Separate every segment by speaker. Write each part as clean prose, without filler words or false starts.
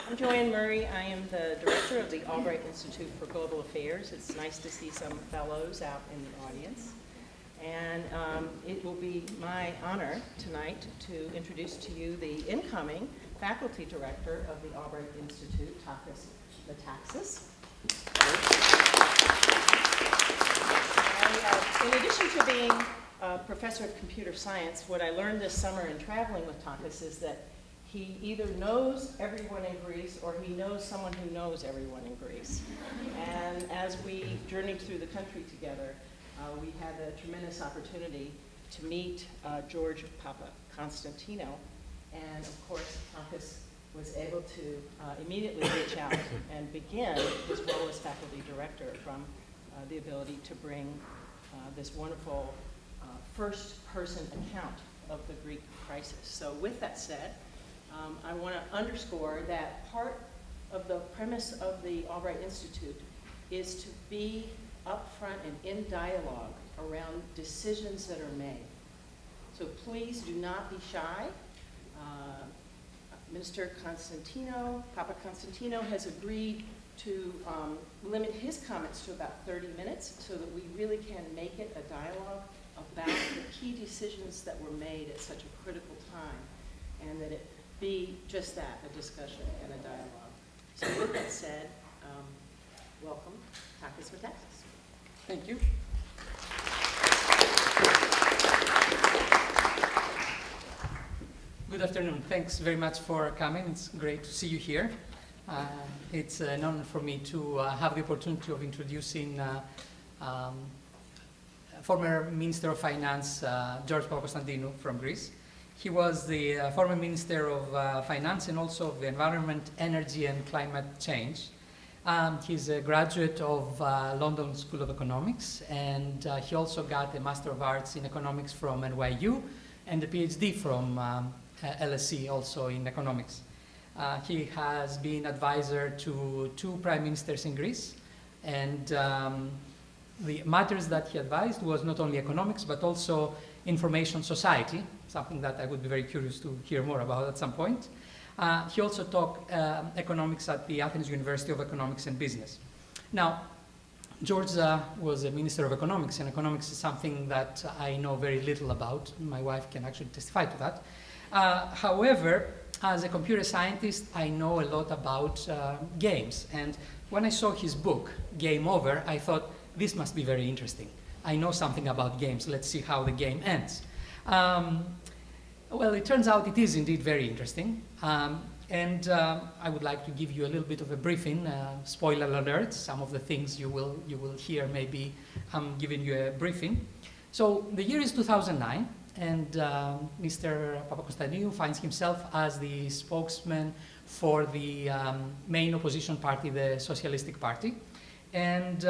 Speaker 1: I'm Joanne Murray. I am the director of the Albright Institute for Global Affairs. It's nice to see some fellows out in the audience. And it will be my honor tonight to introduce to you the incoming faculty director of the Albright Institute, Takis Metaxas. And in addition to being a professor of computer science, what I learned this summer in traveling with Takis is that he either knows everyone in Greece or he knows someone who knows everyone in Greece. And as we journeyed through the country together, we had a tremendous opportunity to meet George Papaconstantinou. And of course, Takis was able to immediately reach out and begin his role as faculty director from the ability to bring this wonderful first-person account of the Greek crisis. So with that said, I want to underscore that part of the premise of the Albright Institute is to be upfront and in dialogue around decisions that are made. So please do not be shy. Minister Papaconstantinou has agreed to limit his comments to about 30 minutes so that we really can make it a dialogue about the key decisions that were made at such a critical time, and that it be just that, a discussion and a dialogue. So with that said, welcome, Takis Metaxas.
Speaker 2: Thank you. Good afternoon. Thanks very much for coming. It's great to see you here. It's an honor for me to have the opportunity of introducing former Minister of Finance, George Papaconstantinou from Greece. He was the former Minister of Finance and also of the Environment, Energy and Climate Change. He's a graduate of London School of Economics, and he also got a Master of Arts in Economics from NYU and a PhD from LSE, also in Economics. He has been advisor to 2 prime ministers in Greece, and the matters that he advised was not only economics, but also information society, something that I would be very curious to hear more about at some point. He also taught economics at the Athens University of Economics and Business. Now, George was a Minister of Economics, and economics is something that I know very little about. My wife can actually testify to that. However, as a computer scientist, I know a lot about games. And when I saw his book, Game Over, I thought, this must be very interesting. I know something about games. Let's see how the game ends. Well, it turns out it is indeed very interesting. And I would like to give you a little bit of a briefing. Spoiler alert, some of the things you will hear, maybe I'm giving you a briefing. So the year is 2009, and Mr. Papaconstantinou finds himself as the spokesman for the main opposition party, the Socialistic Party. And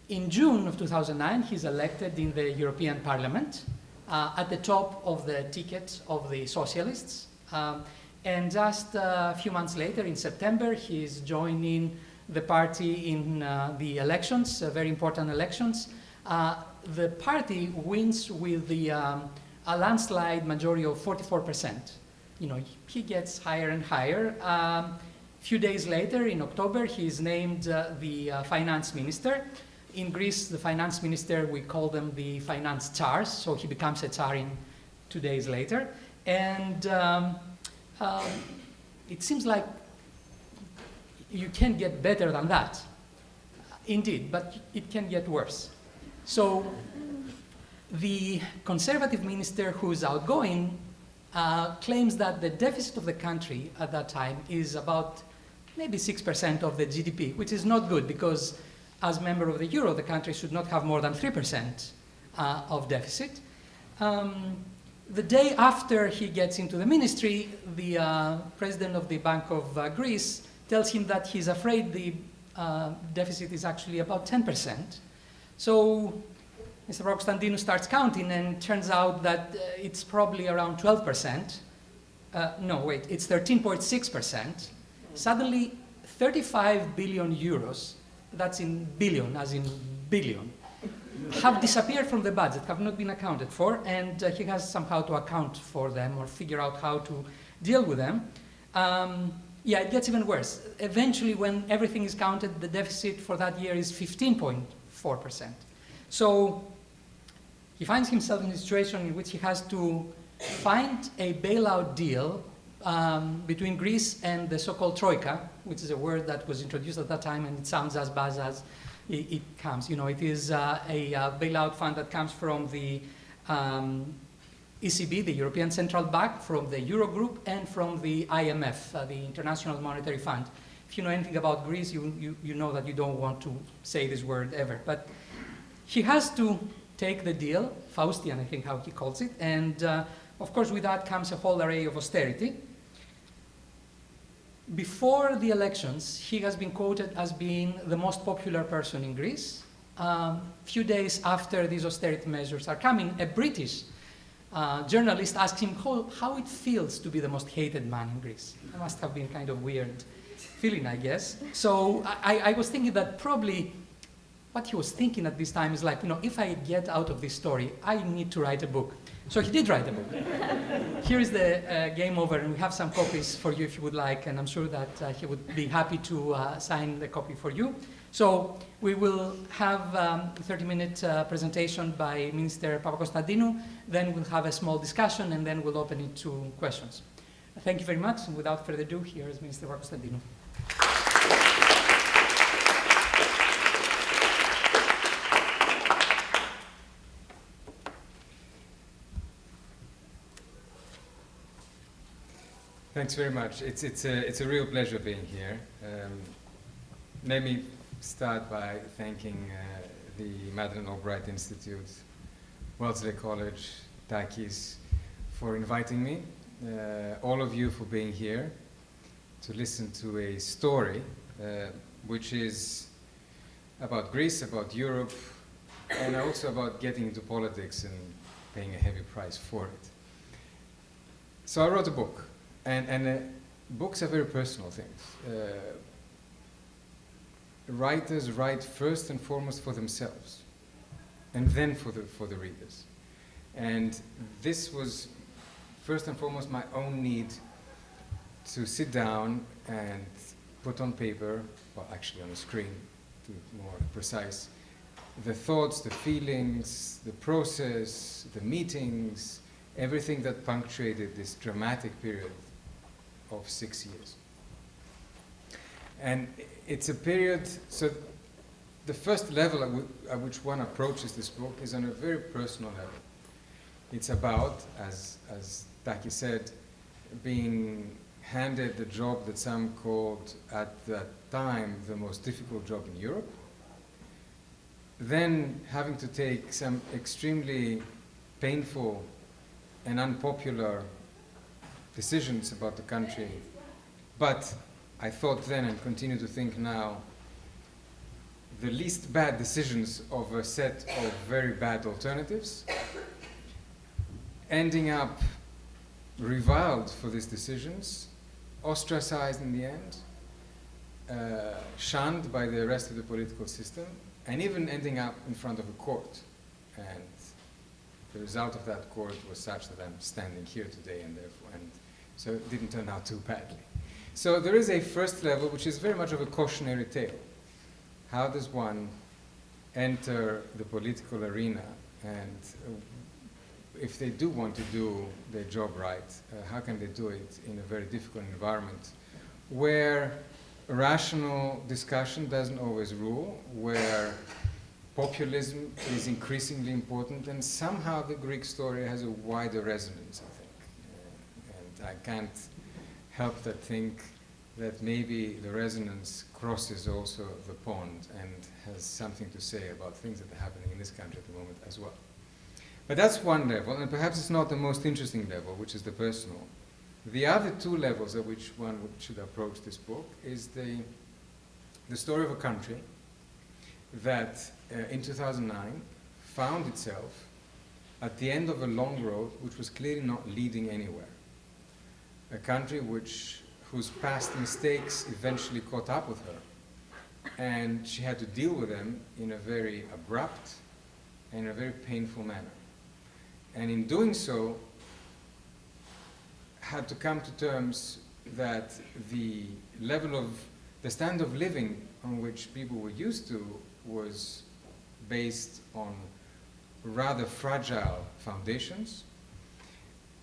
Speaker 2: in June of 2009, he's elected in the European Parliament at the top of the ticket of the Socialists. And just a few months later, in September, he's joining the party in the elections, very important elections. The party wins with a landslide majority of 44%. You know, he gets higher and higher. A few days later, in October, he's named the finance minister. In Greece, the finance minister, we call them the finance tsars, so he becomes a tsar in 2 days later. And it seems like you can't get better than that. Indeed, but it can get worse. So the conservative minister who's outgoing claims that the deficit of the country at that time is about maybe 6% of the GDP, which is not good because as member of the euro, the country should not have more than 3% of deficit. The day after he gets into the ministry, the president of the Bank of Greece tells him that he's afraid the deficit is actually about 10%. So Mr. Papaconstantinou starts counting, and it turns out that it's probably around 12%. No, wait, it's 13.6%. Suddenly, 35 billion euros, that's in billion, as in billion, have disappeared from the budget, have not been accounted for, and he has somehow to account for them or figure out how to deal with them. Yeah, it gets even worse. Eventually, when everything is counted, the deficit for that year is 15.4%. So he finds himself in a situation in which he has to find a bailout deal between Greece and the so-called Troika, which is a word that was introduced at that time, and it sounds as bad as it comes. You know, it is a bailout fund that comes from the ECB, the European Central Bank, from the Eurogroup, and from the IMF, the International Monetary Fund. If you know anything about Greece, you know that you don't want to say this word ever. But he has to take the deal, Faustian, I think how he calls it, and of course with that comes a whole array of austerity. Before the elections, he has been quoted as being the most popular person in Greece. Few days after these austerity measures are coming, a British journalist asked him how it feels to be the most hated man in Greece. It must have been kind of weird feeling, I guess. So I was thinking that probably what he was thinking at this time is like, you know, if I get out of this story, I need to write a book. So he did write a book. Here is the game over, and we have some copies for you if you would like, and I'm sure that he would be happy to sign the copy for you. So we will have a 30-minute presentation by Minister Papaconstantinou, then we'll have a small discussion, and then we'll open it to questions. Thank you very much, and without further ado, here is Minister Papaconstantinou.
Speaker 3: Thanks very much. It's a real pleasure being here. Let me start by thanking the Madeleine Albright Institute, Wellesley College, Takis, for inviting me, all of you for being here to listen to a story which is about Greece, about Europe, and also about getting into politics and paying a heavy price for it. So I wrote a book. And books are very personal things. Writers write first and foremost for themselves, and then for the readers. And this was first and foremost my own need to sit down and put on paper, well actually on a screen to be more precise, the thoughts, the feelings, the process, the meetings, everything that punctuated this dramatic period of 6 years. And it's a period, so the first level at which one approaches this book is on a very personal level. It's about, as Taki said, being handed the job that some called at that time the most difficult job in Europe, then having to take some extremely painful and unpopular decisions about the country, but I thought then and continue to think now, the least bad decisions of a set of very bad alternatives, ending up reviled for these decisions, ostracized in the end, shunned by the rest of the political system, and even ending up in front of a court. And the result of that court was such that I'm standing here today, and therefore, so it didn't turn out too badly. So there is a first level which is very much of a cautionary tale. How does one enter the political arena, and if they do want to do their job right, how can they do it in a very difficult environment where rational discussion doesn't always rule, where populism is increasingly important, and somehow the Greek story has a wider resonance, I think. I can't help but think that maybe the resonance crosses also the pond and has something to say about things that are happening in this country at the moment as well. But that's one level, and perhaps it's not the most interesting level, which is the personal. The other two levels at which one should approach this book is the story of a country that in 2009 found itself at the end of a long road which was clearly not leading anywhere. A country whose past mistakes eventually caught up with her, and she had to deal with them in a very abrupt and in a very painful manner. And in doing so, had to come to terms that the level of the standard of living on which people were used to was based on rather fragile foundations.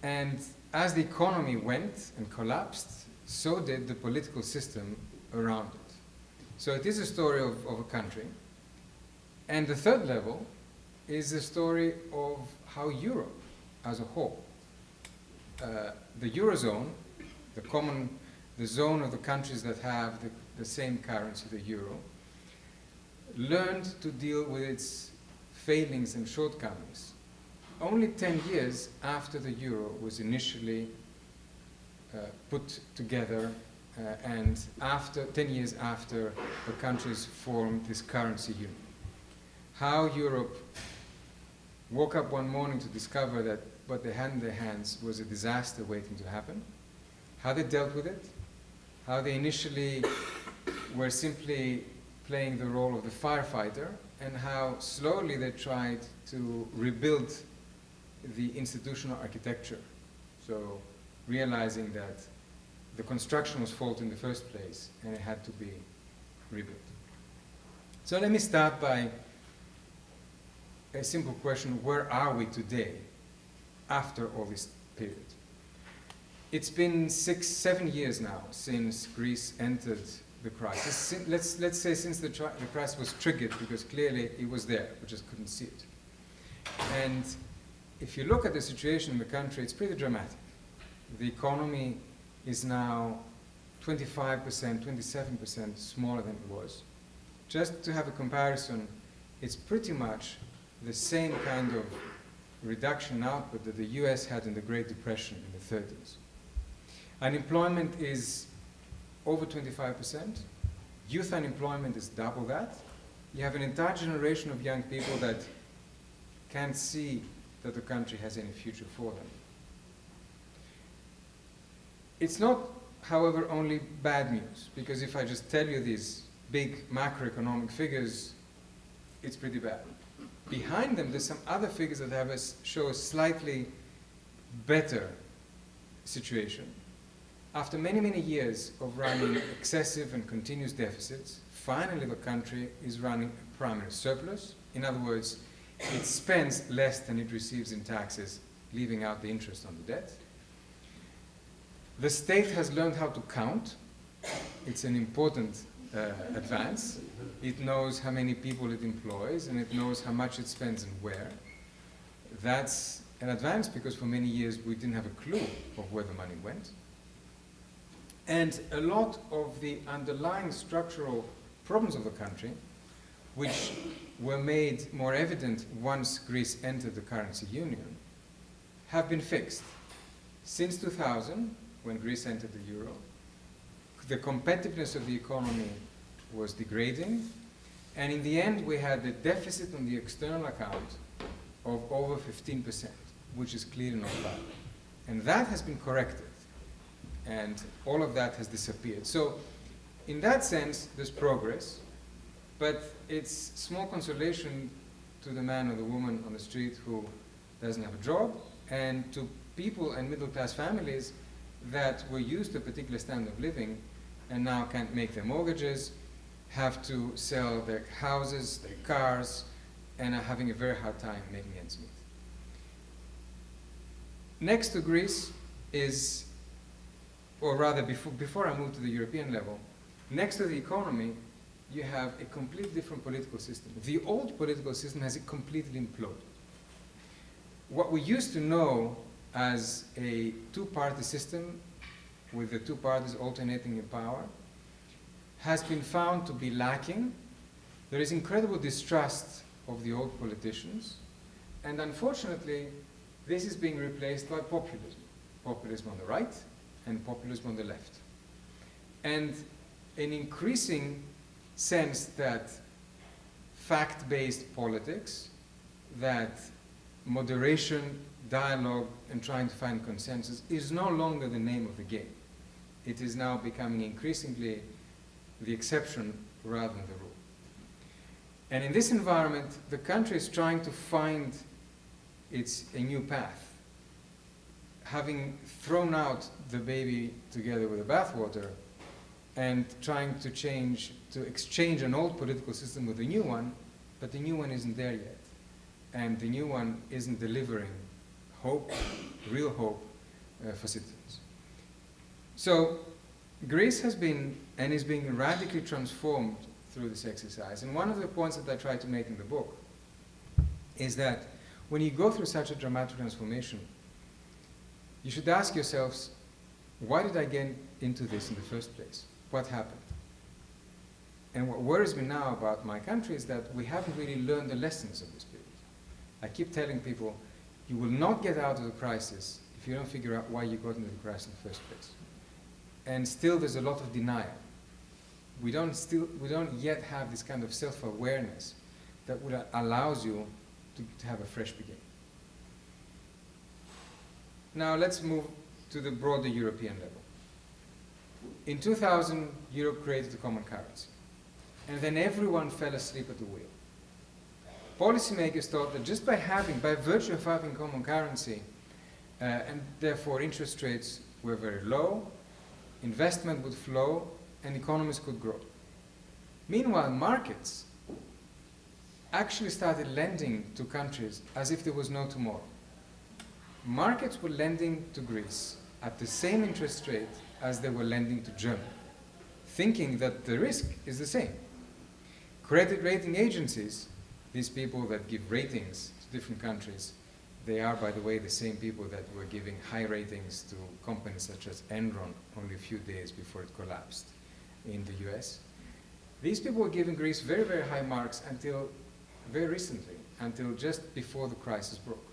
Speaker 3: And as the economy went and collapsed, so did the political system around it. So it is a story of a country. And the third level is the story of how Europe as a whole, the Eurozone, the zone of the countries that have the same currency, the euro, learned to deal with its failings and shortcomings only 10 years after the euro was initially put together and 10 years after the countries formed this currency union. How Europe woke up one morning to discover that what they had in their hands was a disaster waiting to happen, how they dealt with it, how they initially were simply playing the role of the firefighter, and how slowly they tried to rebuild the institutional architecture. So realizing that the construction was faulty in the first place and it had to be rebuilt. So let me start by a simple question: where are we today after all this period? It's been 6-7 years now since Greece entered the crisis. Let's say since the crisis was triggered, because clearly it was there, we just couldn't see it. And if you look at the situation in the country, it's pretty dramatic. The economy is now 25%, 27% smaller than it was. Just to have a comparison, it's pretty much the same kind of reduction in output that the US had in the Great Depression in the 30s. Unemployment is over 25%. Youth unemployment is double that. You have an entire generation of young people that can't see that the country has any future for them. It's not, however, only bad news, because if I just tell you these big macroeconomic figures, it's pretty bad. Behind them, there's some other figures that show a slightly better situation. After many, many years of running excessive and continuous deficits, finally the country is running a primary surplus. In other words, it spends less than it receives in taxes, leaving out the interest on the debt. The state has learned how to count. It's an important advance. It knows how many people it employs, and it knows how much it spends and where. That's an advance, because for many years we didn't have a clue of where the money went. And a lot of the underlying structural problems of the country, which were made more evident once Greece entered the currency union, have been fixed. Since 2000, when Greece entered the euro, the competitiveness of the economy was degrading, and in the end we had a deficit on the external account of over 15%, which is clearly not bad. And that has been corrected, and all of that has disappeared. So in that sense, there's progress, but it's small consolation to the man or the woman on the street who doesn't have a job, and to people and middle-class families that were used to a particular standard of living and now can't make their mortgages, have to sell their houses, their cars, and are having a very hard time making ends meet. Next to Greece is, or rather before I move to the European level, next to the economy, you have a completely different political system. The old political system has completely imploded. What we used to know as a two-party system with the two parties alternating in power has been found to be lacking. There is incredible distrust of the old politicians, and unfortunately this is being replaced by populism. Populism on the right and populism on the left. And an increasing sense that fact-based politics, that moderation, dialogue, and trying to find consensus is no longer the name of the game. It is now becoming increasingly the exception rather than the rule. And in this environment, the country is trying to find a new path. having thrown out the baby together with the bathwater and trying to exchange an old political system with a new one, but the new one isn't there yet. And the new one isn't delivering hope, real hope, for citizens. So Greece has been and is being radically transformed through this exercise. And one of the points that I try to make in the book is that when you go through such a dramatic transformation, you should ask yourselves, why did I get into this in the first place? What happened? And what worries me now about my country is that we haven't really learned the lessons of this period. I keep telling people, you will not get out of the crisis if you don't figure out why you got into the crisis in the first place. And still there's a lot of denial. We don't yet have this kind of self-awareness that would allows you to have a fresh beginning. Now let's move to the broader European level. In 2000, Europe created a common currency. And then everyone fell asleep at the wheel. Policymakers thought that just by virtue of having common currency, and therefore interest rates were very low, investment would flow, and economies could grow. Meanwhile, markets actually started lending to countries as if there was no tomorrow. Markets were lending to Greece at the same interest rate as they were lending to Germany, thinking that the risk is the same. Credit rating agencies, these people that give ratings to different countries, they are, by the way, the same people that were giving high ratings to companies such as Enron only a few days before it collapsed in the US. These people were giving Greece very, very high marks until very recently, until just before the crisis broke.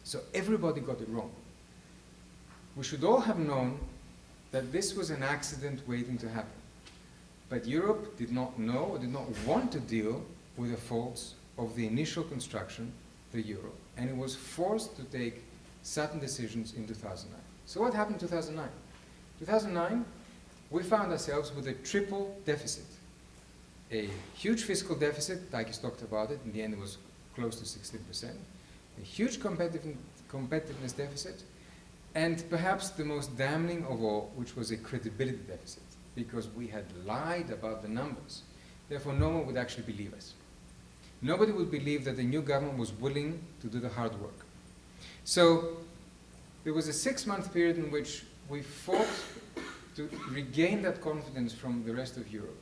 Speaker 3: So everybody got it wrong. We should all have known that this was an accident waiting to happen. But Europe did not know or did not want to deal with the faults of the initial construction, the euro, and it was forced to take certain decisions in 2009. So what happened in 2009? 2009, we found ourselves with a triple deficit. A huge fiscal deficit, Takis talked about it, in the end it was close to 16%, a huge competitiveness deficit, and perhaps the most damning of all, which was a credibility deficit, because we had lied about the numbers. Therefore, no one would actually believe us. Nobody would believe that the new government was willing to do the hard work. So there was a 6-month period in which we fought to regain that confidence from the rest of Europe,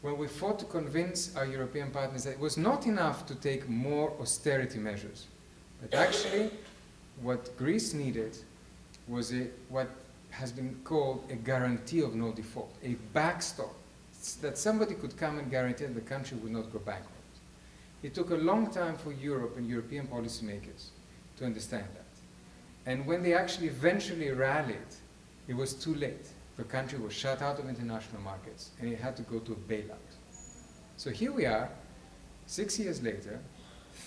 Speaker 3: when we fought to convince our European partners that it was not enough to take more austerity measures, but actually what Greece needed was what has been called a guarantee of no default, a backstop, that somebody could come and guarantee that the country would not go bankrupt. It took a long time for Europe and European policymakers to understand that. And when they actually eventually rallied, it was too late. The country was shut out of international markets and it had to go to a bailout. So here we are, 6 years later,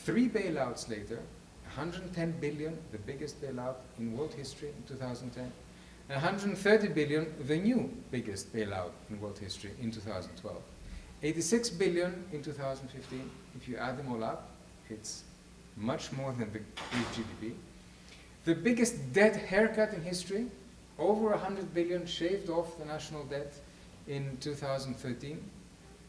Speaker 3: 3 bailouts later, 110 billion, the biggest bailout in world history in 2010, and 130 billion, the new biggest bailout in world history in 2012. 86 billion in 2015. If you add them all up, it's much more than the Greek GDP. The biggest debt haircut in history, over 100 billion shaved off the national debt in 2013.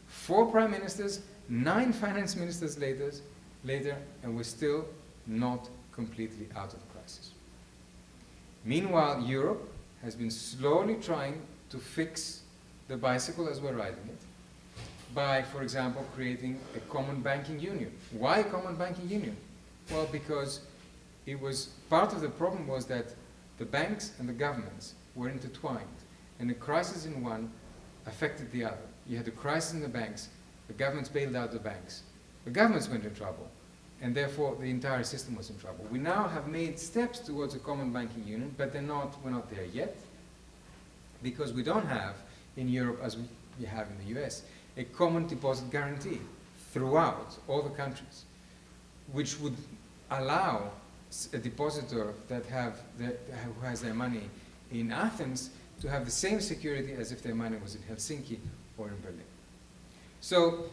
Speaker 3: 4 prime ministers, 9 finance ministers later, and we're still not completely out of the crisis. Meanwhile, Europe has been slowly trying to fix the bicycle as we're riding it by, for example, creating a common banking union. Why a common banking union? Well, because it was part of the problem was that the banks and the governments were intertwined, and the crisis in one affected the other. You had a crisis in the banks, the governments bailed out the banks, the governments went in trouble, and therefore the entire system was in trouble. We now have made steps towards a common banking union, but we're not there yet, because we don't have in Europe, as we have in the US, a common deposit guarantee throughout all the countries, which would allow a depositor who has their money in Athens to have the same security as if their money was in Helsinki or in Berlin. So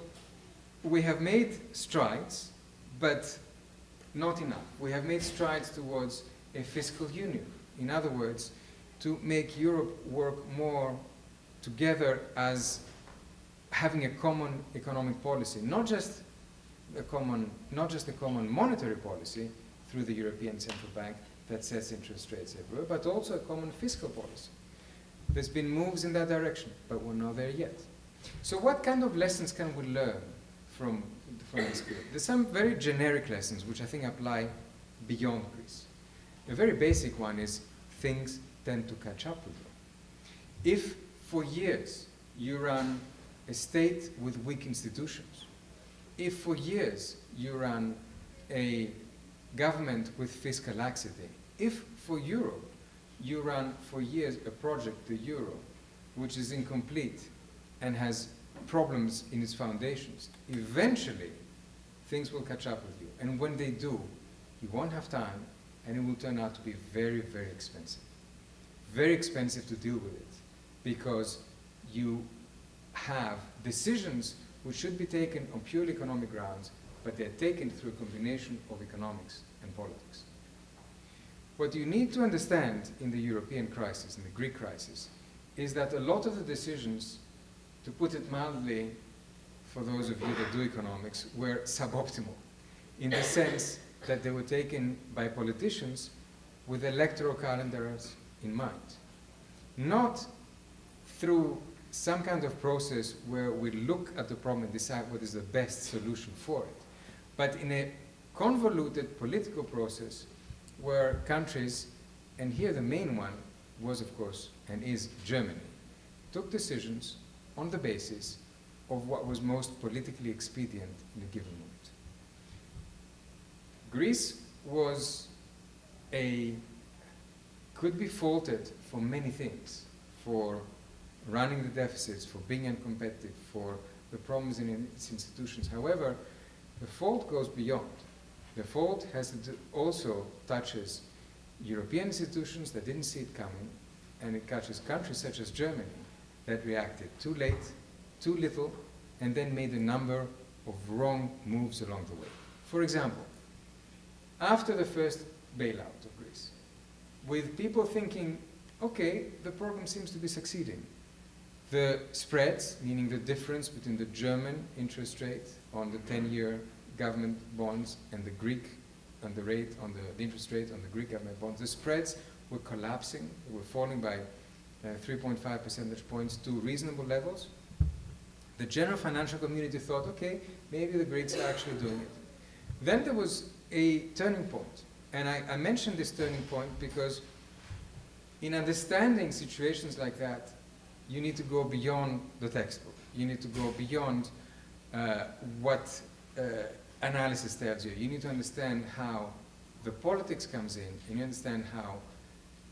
Speaker 3: we have made strides, but not enough. We have made strides towards a fiscal union. In other words, to make Europe work more together as having a common economic policy, not just a common monetary policy through the European Central Bank that sets interest rates everywhere, but also a common fiscal policy. There's been moves in that direction, but we're not there yet. So what kind of lessons can we learn from this period? There's some very generic lessons which I think apply beyond Greece. A very basic one is things tend to catch up with you. If for years you run a state with weak institutions, if for years you run a government with fiscal laxity, if for Europe you run for years a project, the euro, which is incomplete and has problems in its foundations, eventually things will catch up with you. And when they do, you won't have time, and it will turn out to be very, very expensive. Very expensive to deal with it, because you have decisions which should be taken on purely economic grounds, but they're taken through a combination of economics and politics. What you need to understand in the European crisis, in the Greek crisis, is that a lot of the decisions, to put it mildly, for those of you that do economics, were suboptimal, in the sense that they were taken by politicians with electoral calendars in mind. Not through some kind of process where we look at the problem and decide what is the best solution for it, but in a convoluted political process where countries, and here the main one was, of course, and is Germany, took decisions on the basis of what was most politically expedient in a given moment. Greece could be faulted for many things, for running the deficits, for being uncompetitive, for the problems in its institutions. However, the fault goes beyond. The fault also touches European institutions that didn't see it coming, and it touches countries such as Germany that reacted too late, too little, and then made a number of wrong moves along the way. For example, after the first bailout of Greece, with people thinking, okay, the program seems to be succeeding. The spreads, meaning the difference between the German interest rate on the 10-year government bonds and the Greek, and the rate on the interest rate on the Greek government bonds, the spreads were collapsing. They were falling by 3.5 percentage points to reasonable levels. The general financial community thought, okay, maybe the Greeks are actually doing it. Then there was a turning point. And I mentioned this turning point because in understanding situations like that, you need to go beyond the textbook. You need to go beyond what analysis tells you. You need to understand how the politics comes in, and you understand how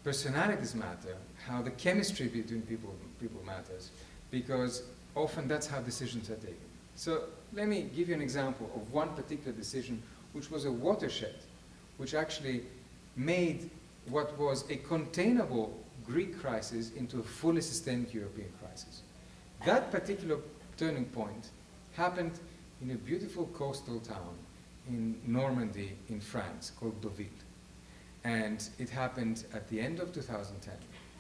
Speaker 3: personalities matter, how the chemistry between people matters, because often that's how decisions are taken. So let me give you an example of one particular decision which was a watershed, which actually made what was a containable Greek crisis into a fully systemic European crisis. That particular turning point happened in a beautiful coastal town in Normandy in France called Deauville. And it happened at the end of 2010,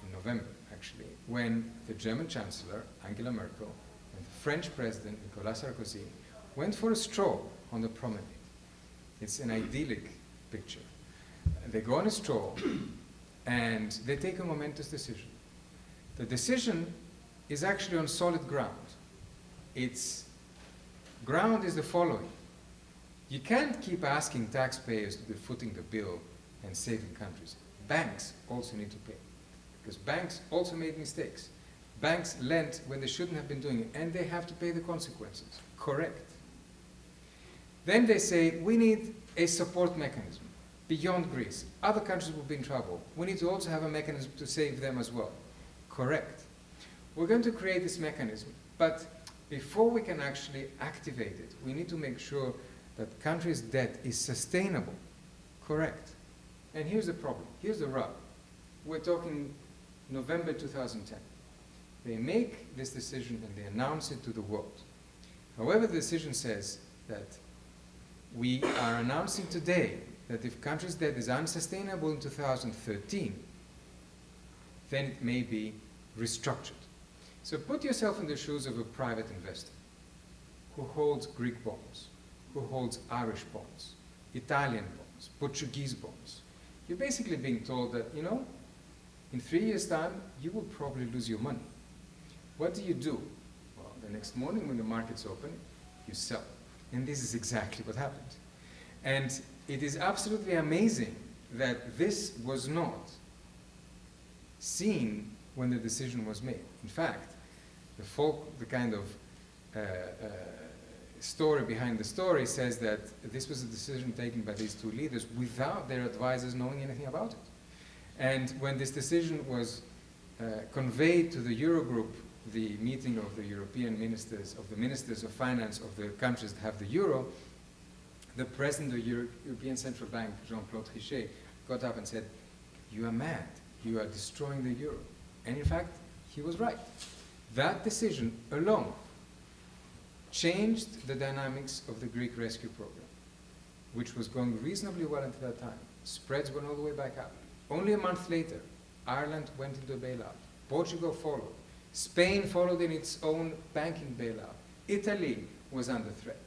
Speaker 3: in November actually, when the German Chancellor, Angela Merkel, and the French President, Nicolas Sarkozy, went for a stroll on the promenade. It's an idyllic picture. They go on a stroll and they take a momentous decision. The decision is actually on solid ground. Its ground is the following. You can't keep asking taxpayers to be footing the bill and saving countries. Banks also need to pay, because banks also made mistakes. Banks lent when they shouldn't have been doing it, and they have to pay the consequences. Correct. Then they say, we need a support mechanism beyond Greece. Other countries will be in trouble. We need to also have a mechanism to save them as well. Correct. We're going to create this mechanism, but before we can actually activate it, we need to make sure that countries' debt is sustainable. Correct. And here's the problem. Here's the rub. We're talking November 2010. They make this decision and they announce it to the world. However, the decision says that we are announcing today that if country's debt is unsustainable in 2013, then it may be restructured. So put yourself in the shoes of a private investor who holds Greek bonds, who holds Irish bonds, Italian bonds, Portuguese bonds. You're basically being told that, you know, in 3 years' time, you will probably lose your money. What do? Well, the next morning when the markets open, you sell. And this is exactly what happened. And it is absolutely amazing that this was not seen when the decision was made. In fact, the kind of story behind the story says that this was a decision taken by these two leaders without their advisors knowing anything about it. And when this decision was conveyed to the Eurogroup, the meeting of the European ministers, of the ministers of finance of the countries that have the euro, the president of the European Central Bank, Jean-Claude Trichet, got up and said, "You are mad. You are destroying the euro." And in fact, he was right. That decision alone changed the dynamics of the Greek rescue program, which was going reasonably well until that time. Spreads went all the way back up. Only a month later, Ireland went into a bailout. Portugal followed. Spain followed in its own banking bailout. Italy was under threat.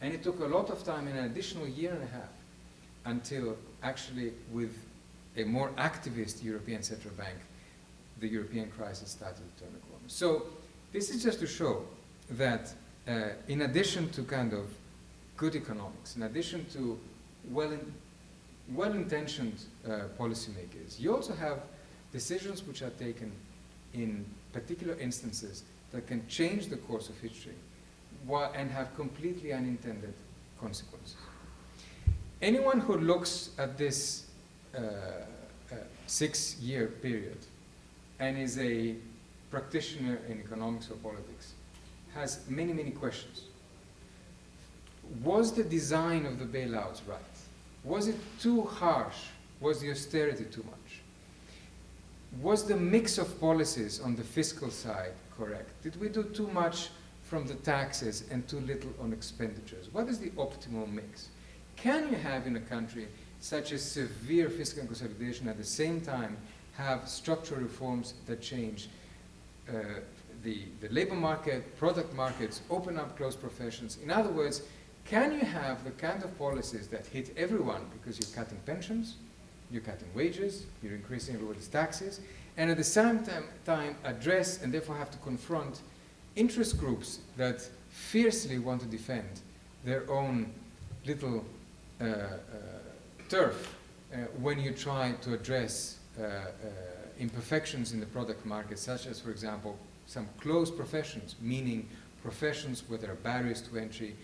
Speaker 3: And it took a lot of time, an additional year and a half, until actually with a more activist European Central Bank, the European crisis started to turn a corner. So this is just to show that in addition to kind of good economics, in addition to well-intentioned policymakers, you also have decisions which are taken in particular instances that can change the course of history and have completely unintended consequences. Anyone who looks at this 6-year period and is a practitioner in economics or politics has many, many questions. Was the design of the bailouts right? Was it too harsh? Was the austerity too much? Was the mix of policies on the fiscal side correct? Did we do too much from the taxes and too little on expenditures? What is the optimal mix? Can you have in a country such as severe fiscal consolidation at the same time have structural reforms that change the labor market, product markets, open up closed professions? In other words, can you have the kind of policies that hit everyone because you're cutting pensions, you're cutting wages, you're increasing everybody's taxes, and at the same time address and therefore have to confront interest groups that fiercely want to defend their own little turf when you try to address imperfections in the product market, such as, for example, some closed professions, meaning professions where there are barriers to entry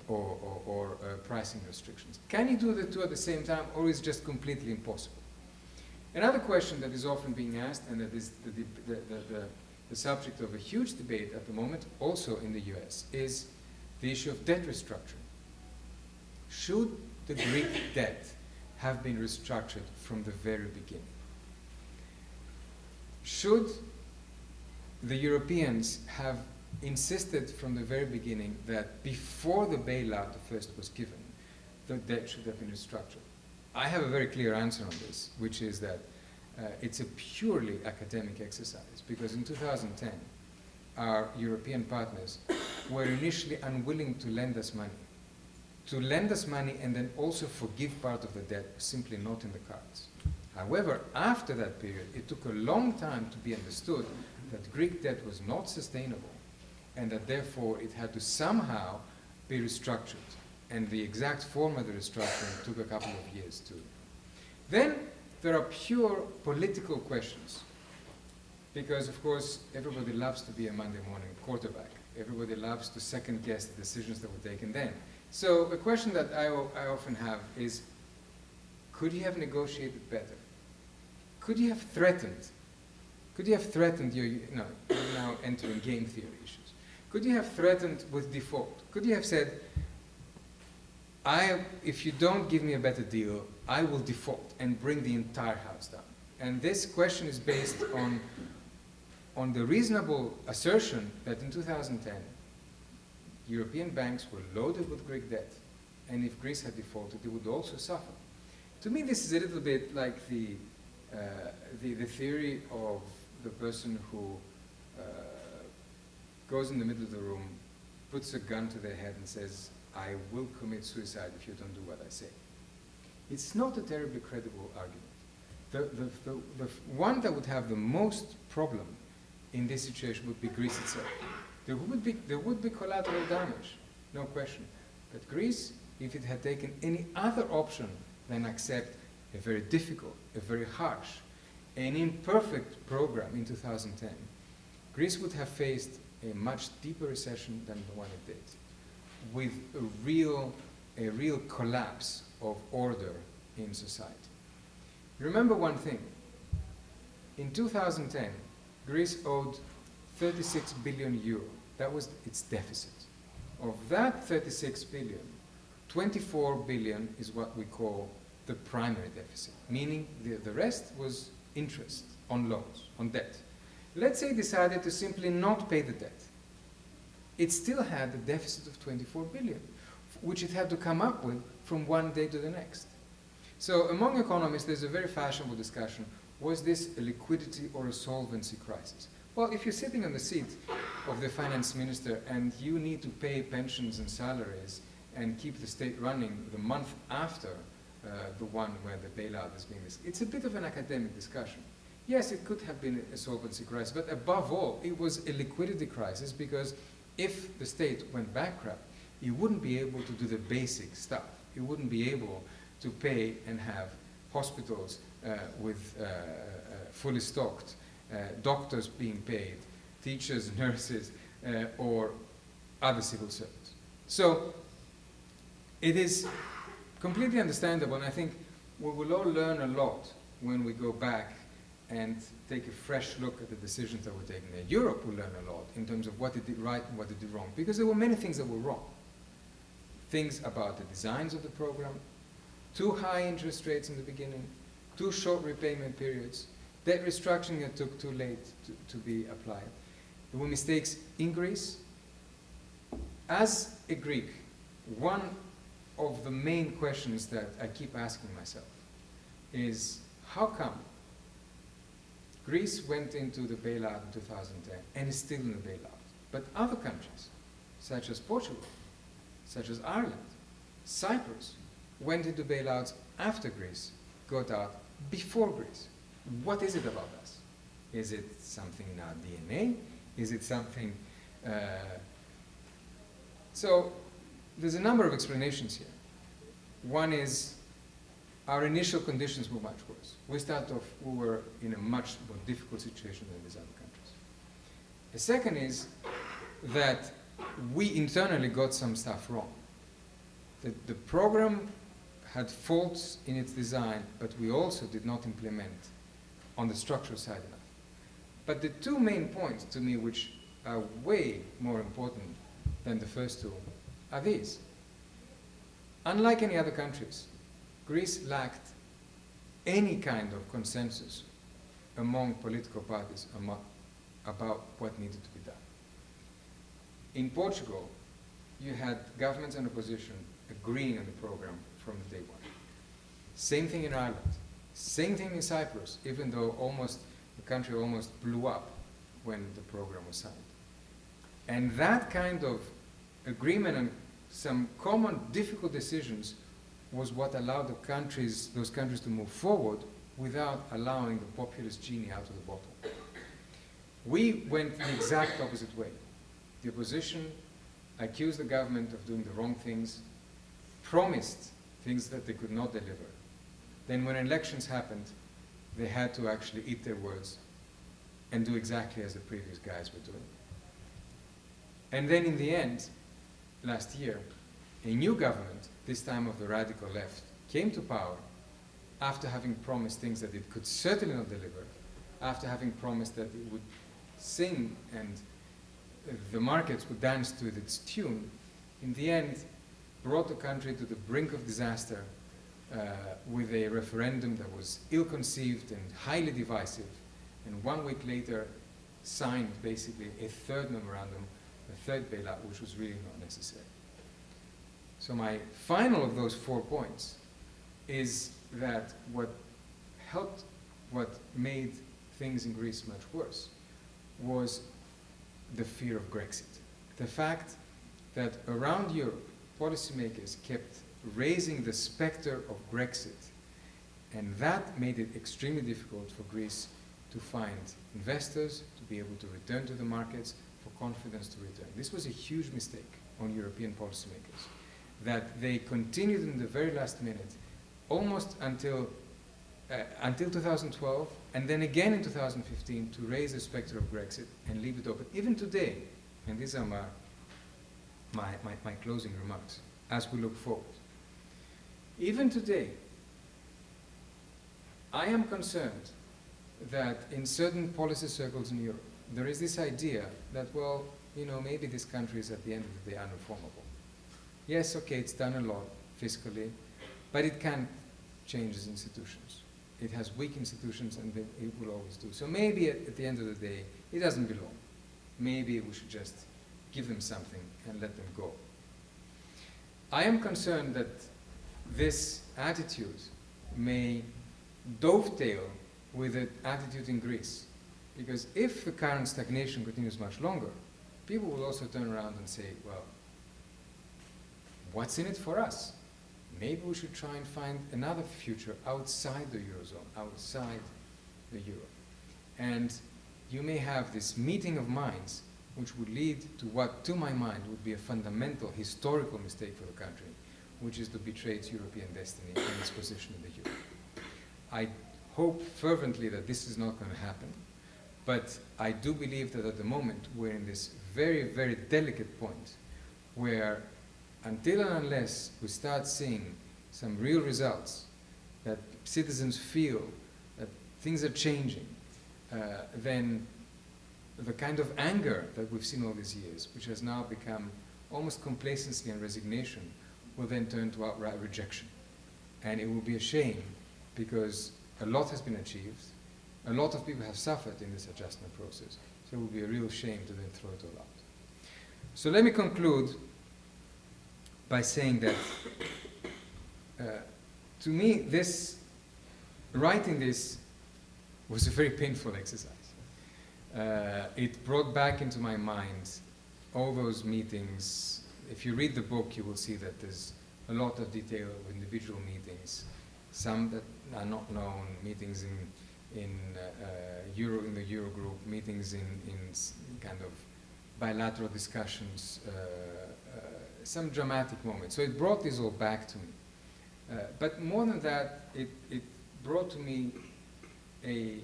Speaker 3: or pricing restrictions. Can you do the two at the same time, or is it just completely impossible? Another question that is often being asked, and that is the subject of a huge debate at the moment, also in the US, is the issue of debt restructuring. Should the Greek debt have been restructured from the very beginning? Should the Europeans have insisted from the very beginning that before the bailout first was given, the debt should have been restructured? I have a very clear answer on this, which is that it's a purely academic exercise, because in 2010, our European partners were initially unwilling to lend us money. To lend us money and then also forgive part of the debt was simply not in the cards. However, after that period, it took a long time to be understood that Greek debt was not sustainable and that therefore it had to somehow be restructured. And the exact form of the restructuring took a couple of years too. Then there are pure political questions, because of course everybody loves to be a Monday morning quarterback. Everybody loves to second guess the decisions that were taken then. So a question that I often have is, could you have negotiated better? Could you have threatened? Could you have threatened you're now entering game theory issues? Could you have threatened with default? Could you have said, if you don't give me a better deal, I will default and bring the entire house down? And this question is based on the reasonable assertion that in 2010, European banks were loaded with Greek debt, and if Greece had defaulted, they would also suffer. To me, this is a little bit like the theory of the person who goes in the middle of the room, puts a gun to their head and says, I will commit suicide if you don't do what I say. It's not a terribly credible argument. The one that would have the most problem in this situation would be Greece itself. There would be collateral damage, no question. But Greece, if it had taken any other option than accept a very difficult, a very harsh, an imperfect program in 2010, Greece would have faced a much deeper recession than the one it did, with a real collapse of order in society. Remember one thing. In 2010, Greece owed 36 billion euro. That was its deficit. Of that 36 billion, 24 billion is what we call the primary deficit, meaning the rest was interest on loans, on debt. Let's say it decided to simply not pay the debt. It still had a deficit of 24 billion, which it had to come up with from one day to the next. So among economists, there's a very fashionable discussion, was this a liquidity or a solvency crisis? Well, if you're sitting on the seat of the finance minister and you need to pay pensions and salaries and keep the state running the month after the one where the bailout is being discussed, it's a bit of an academic discussion. Yes, it could have been a solvency crisis, but above all, it was a liquidity crisis, because if the state went bankrupt, you wouldn't be able to do the basic stuff. You wouldn't be able to pay and have hospitals fully stocked, doctors being paid, teachers, nurses, or other civil servants. So it is completely understandable, and I think we will all learn a lot when we go back and take a fresh look at the decisions that were taken there. Europe will learn a lot in terms of what it did right and what it did wrong, because there were many things that were wrong. Things about the designs of the program, too high interest rates in the beginning, too short repayment periods, debt restructuring that took too late to be applied. There were mistakes in Greece. As a Greek, one of the main questions that I keep asking myself is, how come Greece went into the bailout in 2010 and is still in the bailout, but other countries, such as Portugal, such as Ireland, Cyprus, went into bailouts after Greece got out before Greece? What is it about us? Is it something in our DNA? Is it something... So there's a number of explanations here. One is our initial conditions were much worse. We were in a much more difficult situation than these other countries. The second is that we internally got some stuff wrong. The program had faults in its design, but we also did not implement on the structural side enough. But the two main points to me, which are way more important than the first two, are these. Unlike any other countries, Greece lacked any kind of consensus among political parties about what needed to be done. In Portugal, you had governments and opposition agreeing on the program from day one. Same thing in Ireland. Same thing in Cyprus, even though the country almost blew up when the program was signed. And that kind of agreement and some common difficult decisions was what allowed those countries to move forward without allowing the populist genie out of the bottle. We went the exact opposite way. The opposition accused the government of doing the wrong things, promised things that they could not deliver. Then when elections happened, they had to actually eat their words and do exactly as the previous guys were doing. And then in the end, last year, a new government, this time of the radical left, came to power after having promised things that it could certainly not deliver, after having promised that it would sing and the markets would dance to its tune. In the end, brought the country to the brink of disaster with a referendum that was ill-conceived and highly divisive, and 1 week later signed basically a third memorandum, a third bailout, which was really not necessary. So my final of those 4 points is that what made things in Greece much worse was the fear of Grexit. The fact that around Europe, policymakers kept raising the specter of Grexit, and that made it extremely difficult for Greece to find investors, to be able to return to the markets, for confidence to return. This was a huge mistake on European policymakers, that they continued in the very last minute, almost until 2012, and then again in 2015 to raise the specter of Grexit and leave it open. Even today, and these are my closing remarks, as we look forward. Even today, I am concerned that in certain policy circles in Europe, there is this idea that, well, you know, maybe this country is at the end of the day unreformable. Yes, okay, it's done a lot fiscally, but it can't change its institutions. It has weak institutions, and it will always do. So maybe at the end of the day, it doesn't belong. Maybe we should just give them something and let them go. I am concerned that this attitude may dovetail with the attitude in Greece. Because if the current stagnation continues much longer, people will also turn around and say, well, what's in it for us? Maybe we should try and find another future outside the Eurozone, outside the Euro. And you may have this meeting of minds which would lead to what, to my mind, would be a fundamental historical mistake for the country, which is to betray its European destiny and its position in the Euro. I hope fervently that this is not going to happen, but I do believe that at the moment we're in this very, very delicate point where until and unless we start seeing some real results, that citizens feel that things are changing, then the kind of anger that we've seen all these years, which has now become almost complacency and resignation, will then turn to outright rejection. And it will be a shame because a lot has been achieved, a lot of people have suffered in this adjustment process, so it will be a real shame to then throw it all out. So let me conclude by saying that to me, writing this was a very painful exercise. It brought back into my mind all those meetings. If you read the book, you will see that there's a lot of detail of individual meetings, some that are not known, meetings in the Eurogroup, meetings in kind of bilateral discussions, some dramatic moments. So it brought this all back to me. But more than that, it brought to me a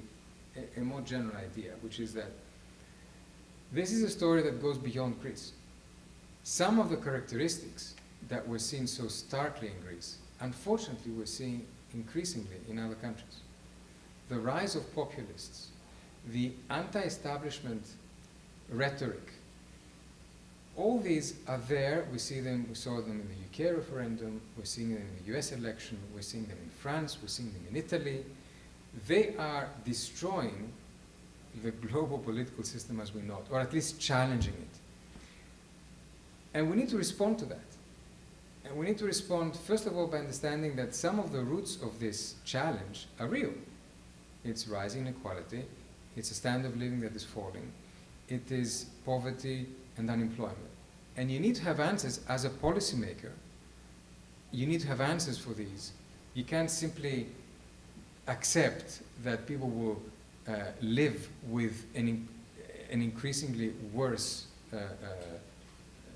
Speaker 3: more general idea, which is that this is a story that goes beyond Greece. Some of the characteristics that we're seeing so starkly in Greece, unfortunately we're seeing increasingly in other countries. The rise of populists, the anti-establishment rhetoric, all these are there. We see them, we saw them in the UK referendum, we're seeing them in the US election, we're seeing them in France, we're seeing them in Italy. They are destroying the global political system as we know it, or at least challenging it. And we need to respond to that. And we need to respond, first of all, by understanding that some of the roots of this challenge are real. It's rising inequality, it's a standard of living that is falling, it is poverty and unemployment. And you need to have answers as a policymaker. You need to have answers for these. You can't simply accept that people will live with an increasingly worse